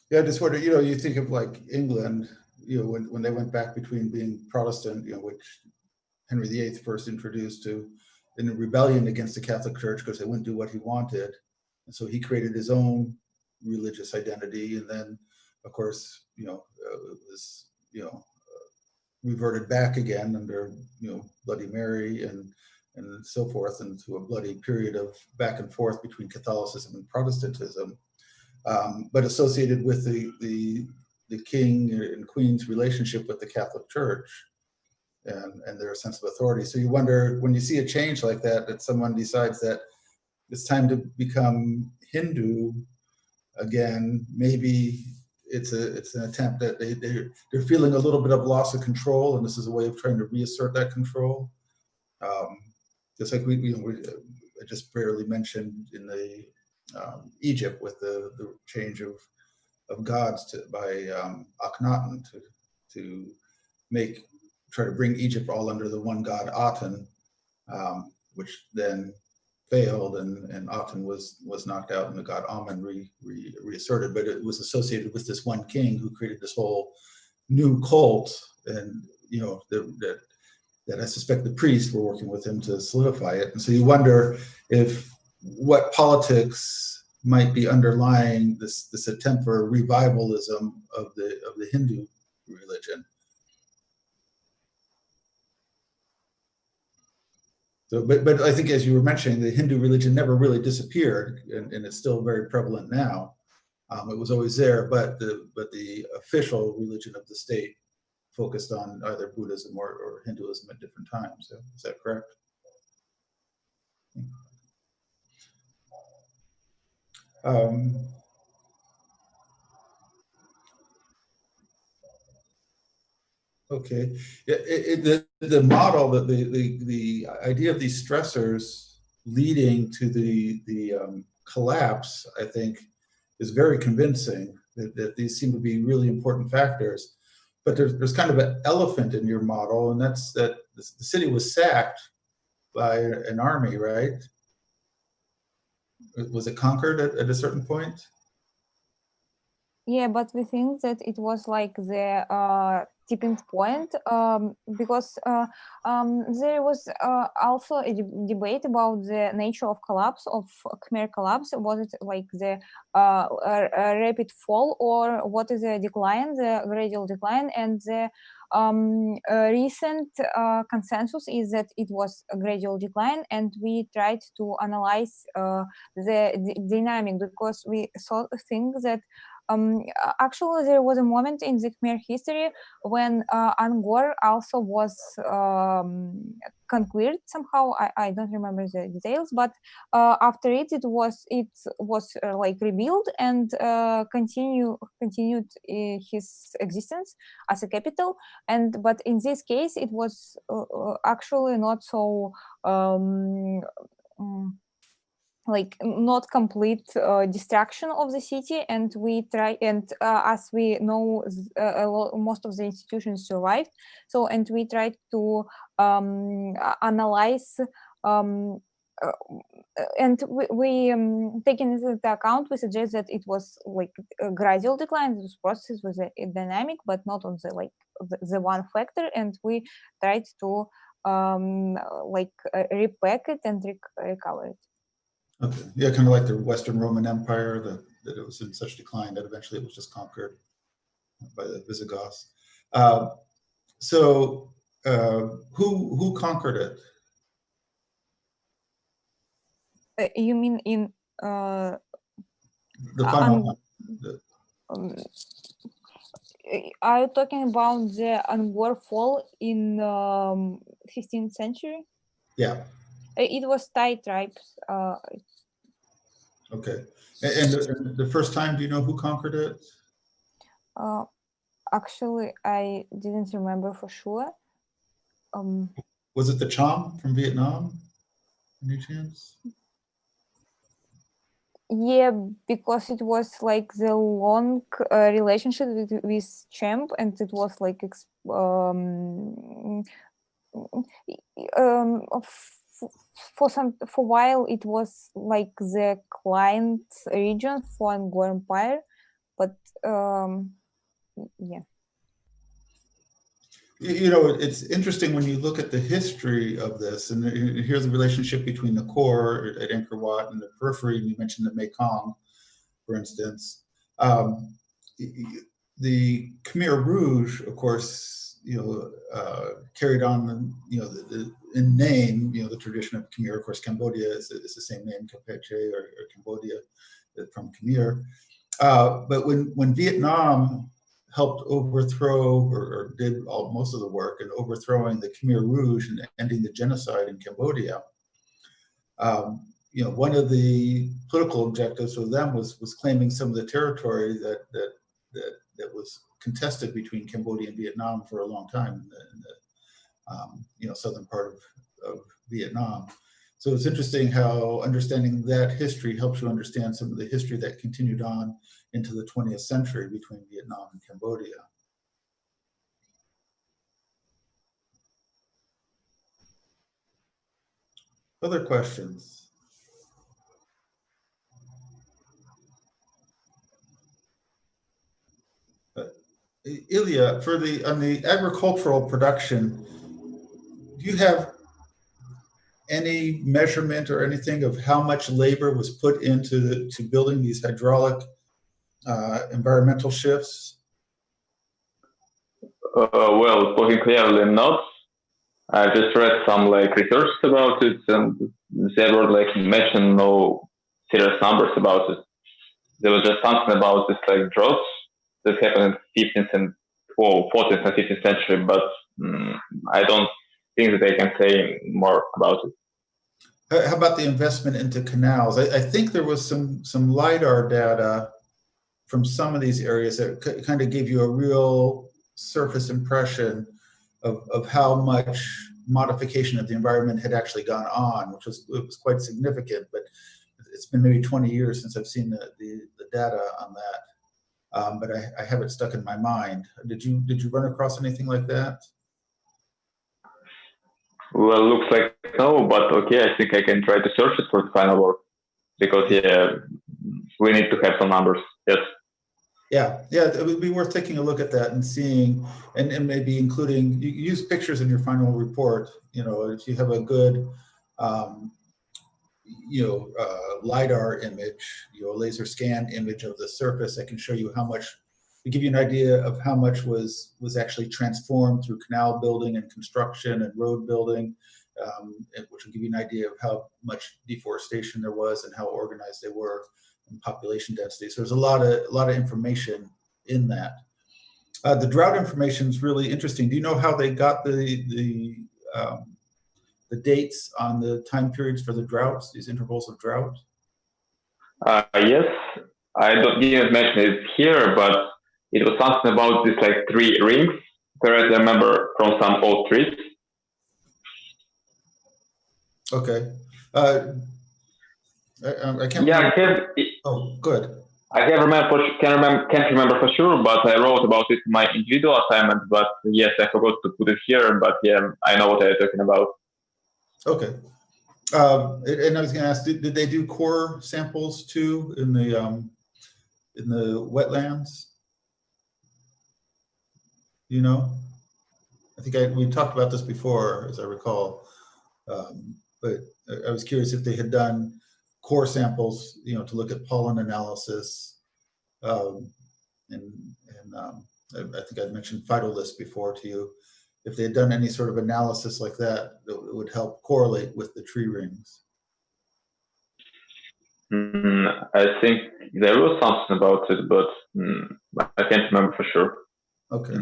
yeah. Just wonder, you think of like England, when they went back between being Protestant, which Henry VIII first introduced in a rebellion against the Catholic Church because they wouldn't do what he wanted, and so he created his own religious identity, and then, of course, it was reverted back again under Bloody Mary and so forth, into a bloody period of back and forth between Catholicism and Protestantism, but associated with the king and queen's relationship with the Catholic Church and their sense of authority. So you wonder, when you see a change like that someone decides that it's time to become Hindu again, maybe it's an attempt that they're feeling a little bit of loss of control, and this is a way of trying to reassert that control. Just like I just barely mentioned in the Egypt with the change of gods by Akhenaten to try to bring Egypt all under the one god Aten, which then failed, and Aten was knocked out, and the god Amen reasserted. But it was associated with this one king who created this whole new cult, and that I suspect the priests were working with him to solidify it. And so you wonder what politics might be underlying this attempt for a revivalism of the Hindu religion. So, but I think, as you were mentioning, the Hindu religion never really disappeared, and it's still very prevalent now. It was always there, but the official religion of the state focused on either Buddhism or Hinduism at different times. So, is that correct? Okay, the model, that the idea of these stressors leading to the collapse, I think, is very convincing. That these seem to be really important factors, but there's kind of an elephant in your model, and that's that the city was sacked by an army, right? Was it conquered at a certain point? Yeah, but we think that it was like the tipping point, because there was also a debate about the nature of collapse of Khmer collapse. Was it like the a rapid fall, or what is the decline, the gradual decline? And the recent consensus is that it was a gradual decline, and we tried to analyze the dynamic, because we think that actually there was a moment in the Khmer history when Angkor also was conquered somehow. I don't remember the details, but after it was like rebuilt and continued his existence as a capital. But in this case it was actually not so like not complete destruction of the city, and we try, and as we know, most of the institutions survived. So, and we tried to analyze, and we taking into account, we suggest that it was like a gradual decline. This process was a dynamic, but not on the like the one factor, and we tried to like repack it and recover it. Okay, yeah, kind of like the Western Roman Empire, that it was in such decline that eventually it was just conquered by the Visigoths. Who conquered it? You mean in The final are you talking about the Angkor fall in 15th century? Yeah. It was Thai tribes. Okay. And the first time, do you know who conquered it? Actually, I didn't remember for sure. Was it the Cham from Vietnam? Any chance? Yeah, because it was like the long relationship with Champ, and it was like for a while it was like the client region for Angkor Empire, but yeah. You know, it's interesting when you look at the history of this, and here's the relationship between the core at Angkor Wat and the periphery, and you mentioned the Mekong, for instance. The Khmer Rouge, of course, carried on, in name, the tradition of Khmer. Of course, Cambodia is the same name, Campeche or Cambodia, from Khmer. But when Vietnam helped overthrow, or did most of the work in overthrowing the Khmer Rouge and ending the genocide in Cambodia, one of the political objectives for them was claiming some of the territory that was contested between Cambodia and Vietnam for a long time in the southern part of Vietnam. So it's interesting how understanding that history helps you understand some of the history that continued on into the 20th century between Vietnam and Cambodia. Other questions? Ilya, on the agricultural production, do you have any measurement or anything of how much labor was put into building these hydraulic environmental shifts? Well, talking clearly, not. I just read some research about it, and they were mentioned no serious numbers about it. There was just something about this droughts that happened in 15th and 14th and 15th century, but I don't think that I can say more about it. How about the investment into canals? I think there was some LiDAR data from some of these areas that kind of gave you a real surface impression of how much modification of the environment had actually gone on, which was quite significant. But it's been maybe 20 years since I've seen the data on that. But I have it stuck in my mind. Did you run across anything like that? Well, looks like no, but okay, I think I can try to search it for the final work, because yeah, we need to have some numbers. Yes. Yeah, it would be worth taking a look at that and seeing, and maybe including, you use pictures in your final report. You know, if you have a good, LiDAR image, laser scan image of the surface that can show you how much, to give you an idea of how much was actually transformed through canal building and construction and road building, which will give you an idea of how much deforestation there was and how organized they were. Population density. So there's a lot of information in that. The drought information is really interesting. Do you know how they got the dates on the time periods for the droughts, these intervals of drought? Yes, I didn't mention it here, but it was something about these like 3 rings that I remember from some old trees. Okay. I can't. Yeah, remember. Oh, good. I can't remember for sure, but I wrote about it in my individual assignment. But yes, I forgot to put it here. But yeah, I know what I'm talking about. Okay. And I was going to ask, did they do core samples too in the wetlands? You know, I think we talked about this before, as I recall. But I was curious if they had done core samples, to look at pollen analysis, and I think I mentioned phytoliths before to you. If they had done any sort of analysis like that, it would help correlate with the tree rings. I think there was something about it, but I can't remember for sure. Okay.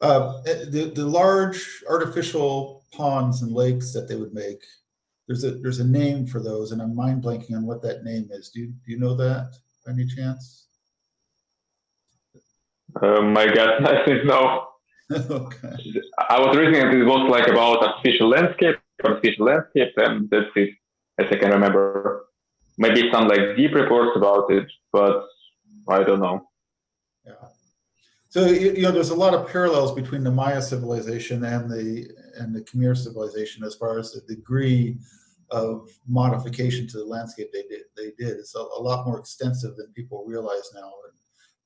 The large artificial ponds and lakes that they would make, there's a name for those, and I'm mind blanking on what that name is. Do you know that by any chance? My God, I think no. Okay. I was reading it was like about artificial landscape, and that's it, as I can remember. Maybe some like deep reports about it, but I don't know. Yeah. So there's a lot of parallels between the Maya civilization and the Khmer civilization as far as the degree of modification to the landscape they did. It's a lot more extensive than people realize now.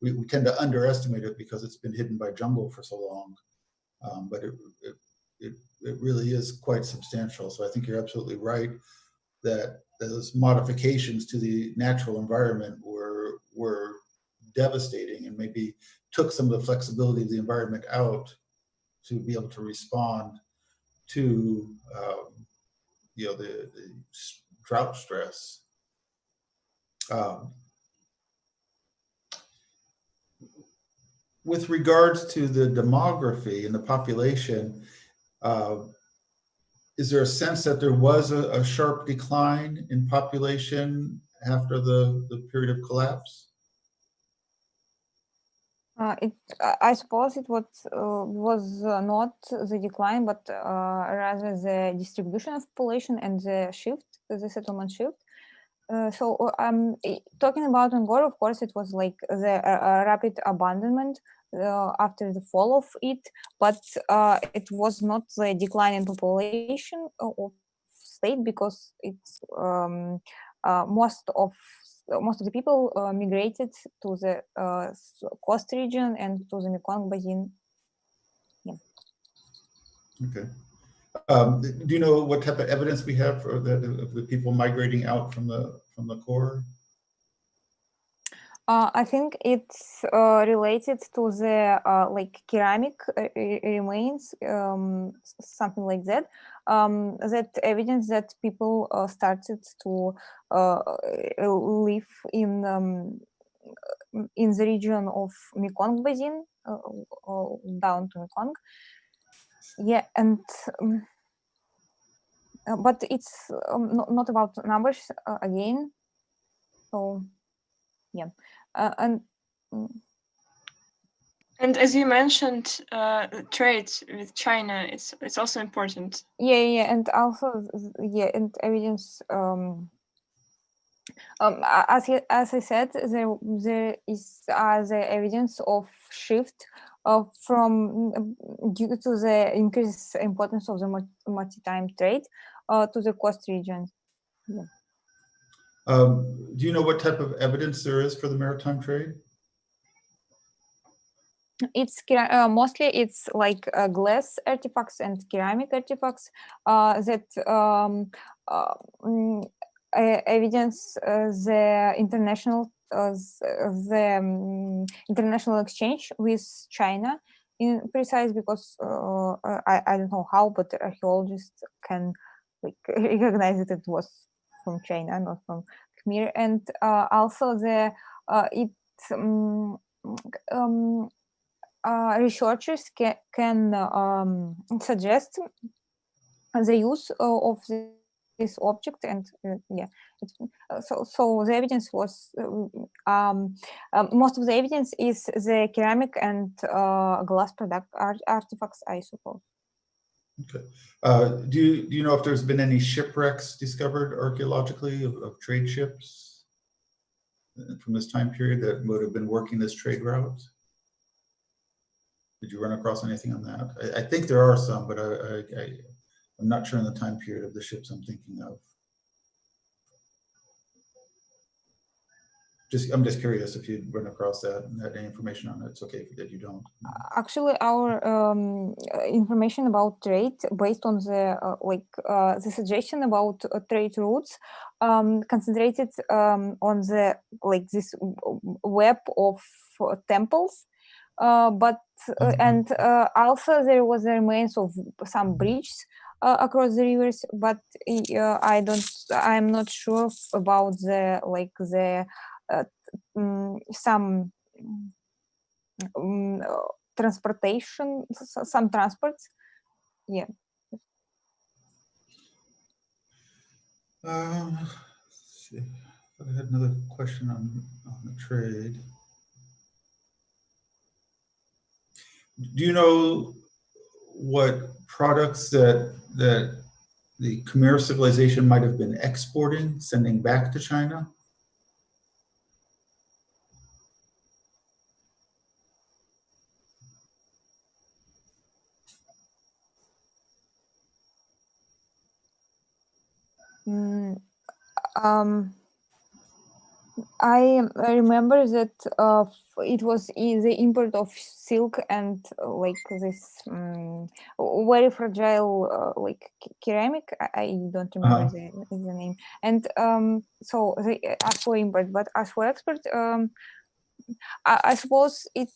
And we tend to underestimate it because it's been hidden by jungle for so long. But it really is quite substantial. So I think you're absolutely right that those modifications to the natural environment were devastating and maybe took some of the flexibility of the environment out to be able to respond to the drought stress. With regards to the demography and the population, is there a sense that there was a sharp decline in population after the period of collapse? I suppose it was not the decline, but rather the distribution of population and the settlement shift. So talking about Angora, of course, it was like the rapid abandonment after the fall of it, but it was not the decline in population of state, because it's most of the people migrated to the coast region and to the Mekong basin. Yeah. Okay. Do you know what type of evidence we have for of the people migrating out from the core? I think it's related to the like ceramic remains, something like that. That evidence that people started to live in the region of Mekong basin, down to Mekong. Yeah, and but it's not about numbers again. So yeah, and as you mentioned, trade with China, it's also important. Yeah, and also and evidence. As I said, there is the evidence of shift from due to the increased importance of the maritime trade to the coast region. Yeah. Do you know what type of evidence there is for the maritime trade? it's mostly it's like glass artifacts and ceramic artifacts that evidence the international exchange with China in precise, because I don't know how, but archaeologists can like recognize that it was from China, not from Khmer, and also the researchers can suggest the use of this object, and yeah, so the evidence was most of the evidence is the ceramic and glass artifacts, I suppose. Okay. Do you know if there's been any shipwrecks discovered archaeologically of trade ships from this time period that would have been working as trade routes? Did you run across anything on that? I think there are some, but I'm not sure in the time period of the ships I'm thinking of. I'm just curious if you run across that and had any information on it. It's okay if you don't. Actually, our information about trade, based on the the suggestion about trade routes, concentrated on the this web of temples, but and also there was the remains of some bridges across the rivers, but I'm not sure about the some transportation, some transports. Yeah. Let's see. I had another question on the trade. Do you know what products that the Khmer civilization might have been exporting, sending back to China? I remember that it was the import of silk and this very fragile ceramic. I don't remember the name. And so they asked for import, but as for export, I suppose it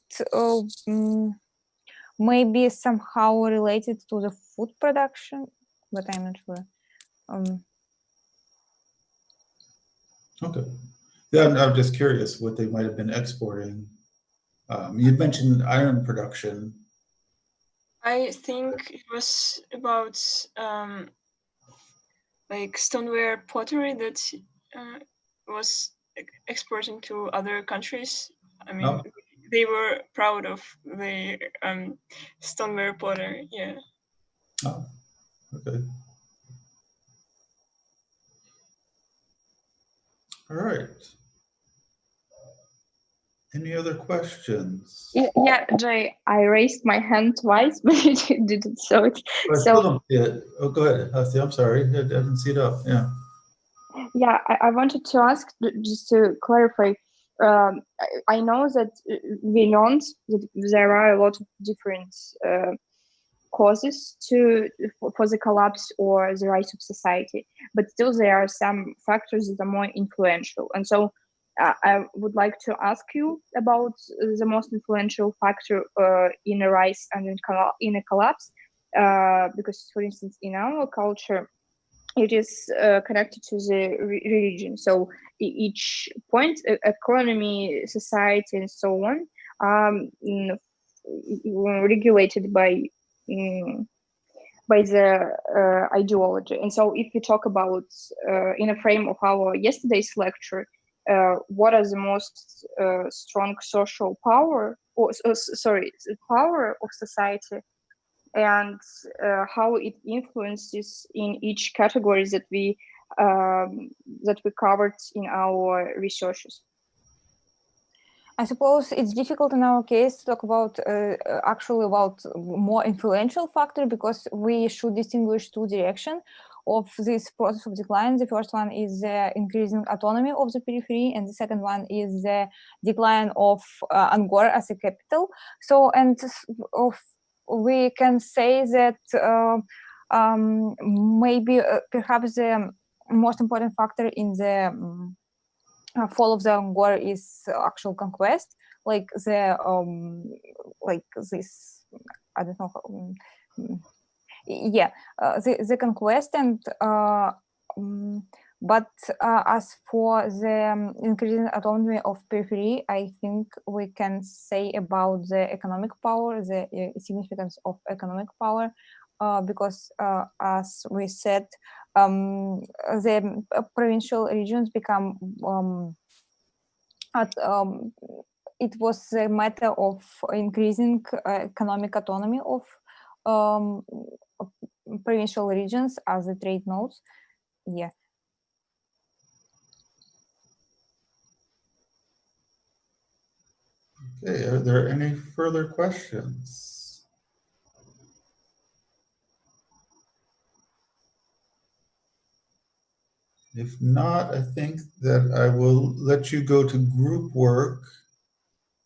may be somehow related to the food production, but I'm not sure. Okay. Yeah, I'm just curious what they might have been exporting. You'd mentioned iron production. I think it was about stoneware pottery that was exporting to other countries. I mean, they were proud of the stoneware pottery. Yeah. Oh, okay. All right. Any other questions? Yeah, Jay, I raised my hand twice, but it didn't show it. I still don't see it. Oh, go ahead. I'm sorry. I didn't see it up. Yeah. Yeah, I wanted to ask, just to clarify, I know that we learned that there are a lot of different causes for the collapse or the rise of society, but still there are some factors that are more influential. And so I would like to ask you about the most influential factor in a rise and in a collapse, because, for instance, in our culture, it is connected to the religion. So each point, economy, society, and so on, regulated by the ideology. And so if we talk about in a frame of our yesterday's lecture, what are the most strong social power, or power of society, and how it influences in each category that we covered in our researches. I suppose it's difficult in our case to talk about actually about more influential factor, because we should distinguish two directions. of this process of decline. The first one is the increasing autonomy of the periphery, and the second one is the decline of Angkor as a capital. So, and we can say that maybe perhaps the most important factor in the fall of the Angkor is actual conquest, like the like this, I don't know. The conquest, and but as for the increasing autonomy of periphery, I think we can say about the economic power, the significance of economic power, because as we said, the provincial regions become it was a matter of increasing economic autonomy of provincial regions as the trade nodes. Yeah. Okay, are there any further questions? If not, I think that I will let you go to group work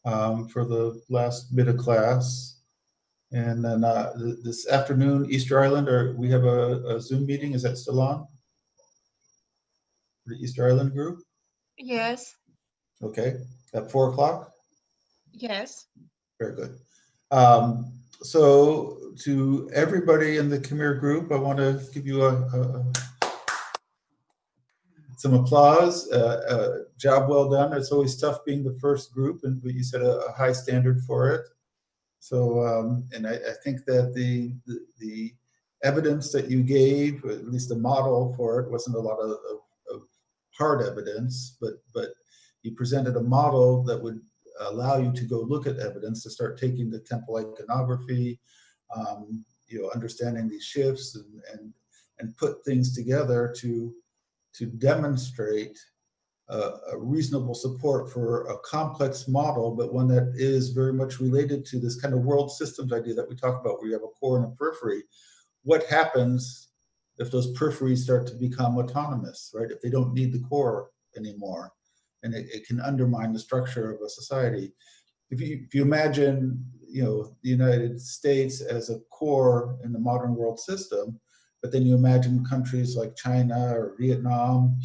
for the last bit of class. And then this afternoon, Easter Island, we have a Zoom meeting. Is that still on? The Easter Island group? Yes. Okay, at 4 o'clock? Yes. Very good. So to everybody in the Khmer group, I want to give you some applause. Job well done. It's always tough being the first group, but you set a high standard for it. So, and I think that the evidence that you gave, or at least the model for it, wasn't a lot of hard evidence, but you presented a model that would allow you to go look at evidence, to start taking the temple iconography, understanding these shifts, and put things together to demonstrate a reasonable support for a complex model, but one that is very much related to this kind of world systems idea that we talk about, where you have a core and a periphery. What happens if those peripheries start to become autonomous, right? If they don't need the core anymore, and it can undermine the structure of a society. If you imagine, the United States as a core in the modern world system, but then you imagine countries like China or Vietnam,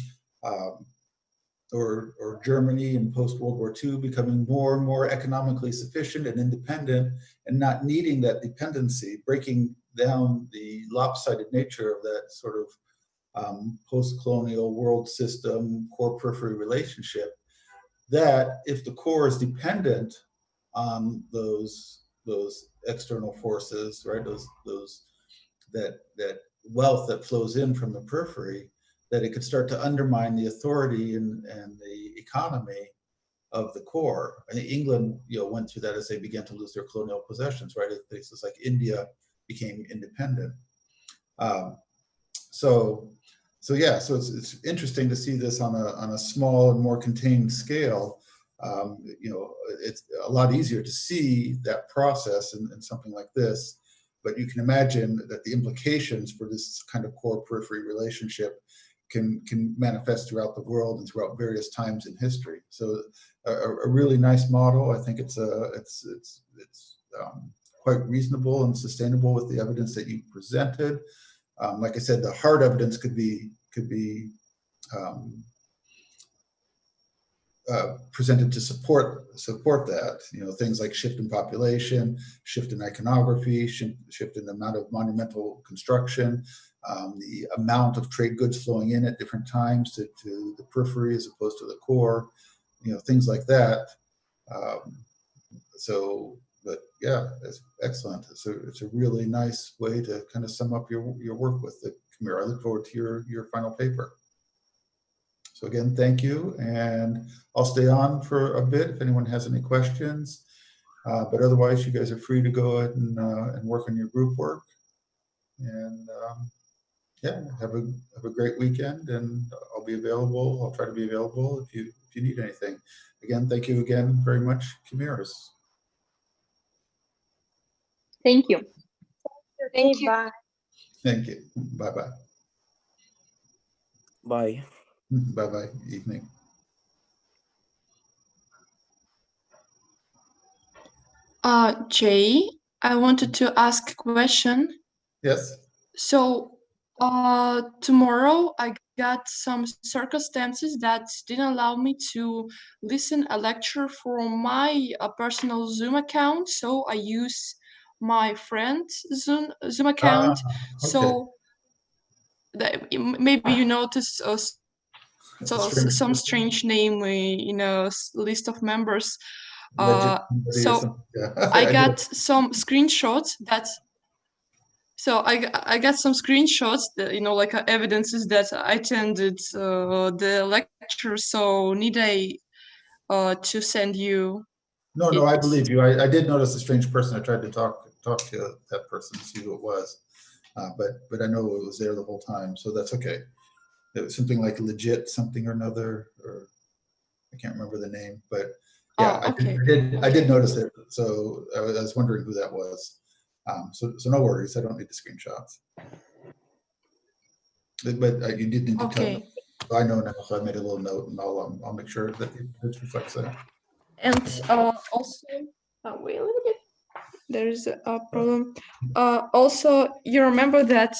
or Germany in post-World War II becoming more and more economically sufficient and independent, and not needing that dependency, breaking down the lopsided nature of that sort of post-colonial world system core periphery relationship, that if the core is dependent on those external forces, right, that wealth that flows in from the periphery, that it could start to undermine the authority and the economy of the core. I think England, went through that as they began to lose their colonial possessions, right? Places like India became independent. So it's interesting to see this on a small and more contained scale. It's a lot easier to see that process in something like this, but you can imagine that the implications for this kind of core periphery relationship can manifest throughout the world and throughout various times in history. So a really nice model. I think it's quite reasonable and sustainable with the evidence that you presented. Like I said, the hard evidence could be presented to support that. Things like shift in population, shift in iconography, shift in the amount of monumental construction, the amount of trade goods flowing in at different times to the periphery as opposed to the core, things like that. But yeah, it's excellent. It's a really nice way to kind of sum up your work with the Khmer. I look forward to your final paper. So again, thank you, and I'll stay on for a bit if anyone has any questions. But otherwise, you guys are free to go ahead and work on your group work. And yeah, have a great weekend, and I'll be available. I'll try to be available if you need anything. Again, thank you again very much, Khmer's. Thank you. Thank you. Bye. Thank you. Bye-bye. Bye. Bye-bye. Evening. Jay, I wanted to ask a question. Yes. So, tomorrow I got some circumstances that didn't allow me to listen a lecture from my personal Zoom account. So I use my friend's Zoom account. Okay. So that maybe you notice some strange name in a list of members. So yeah. I got some screenshots that. So I got some screenshots that, like evidences that I attended the lecture. So need I to send you? No, I believe you. I did notice a strange person. I tried to talk to that person to see who it was, but I know it was there the whole time, so that's okay. It was something like legit something or another, or I can't remember the name, but yeah, Okay. I did notice it. So I was wondering who that was. So no worries. I don't need the screenshots. But you did need to tell me. I know now, so I made a little note, and I'll make sure that it reflects that. And also, wait a little bit. There's a problem. Also, you remember that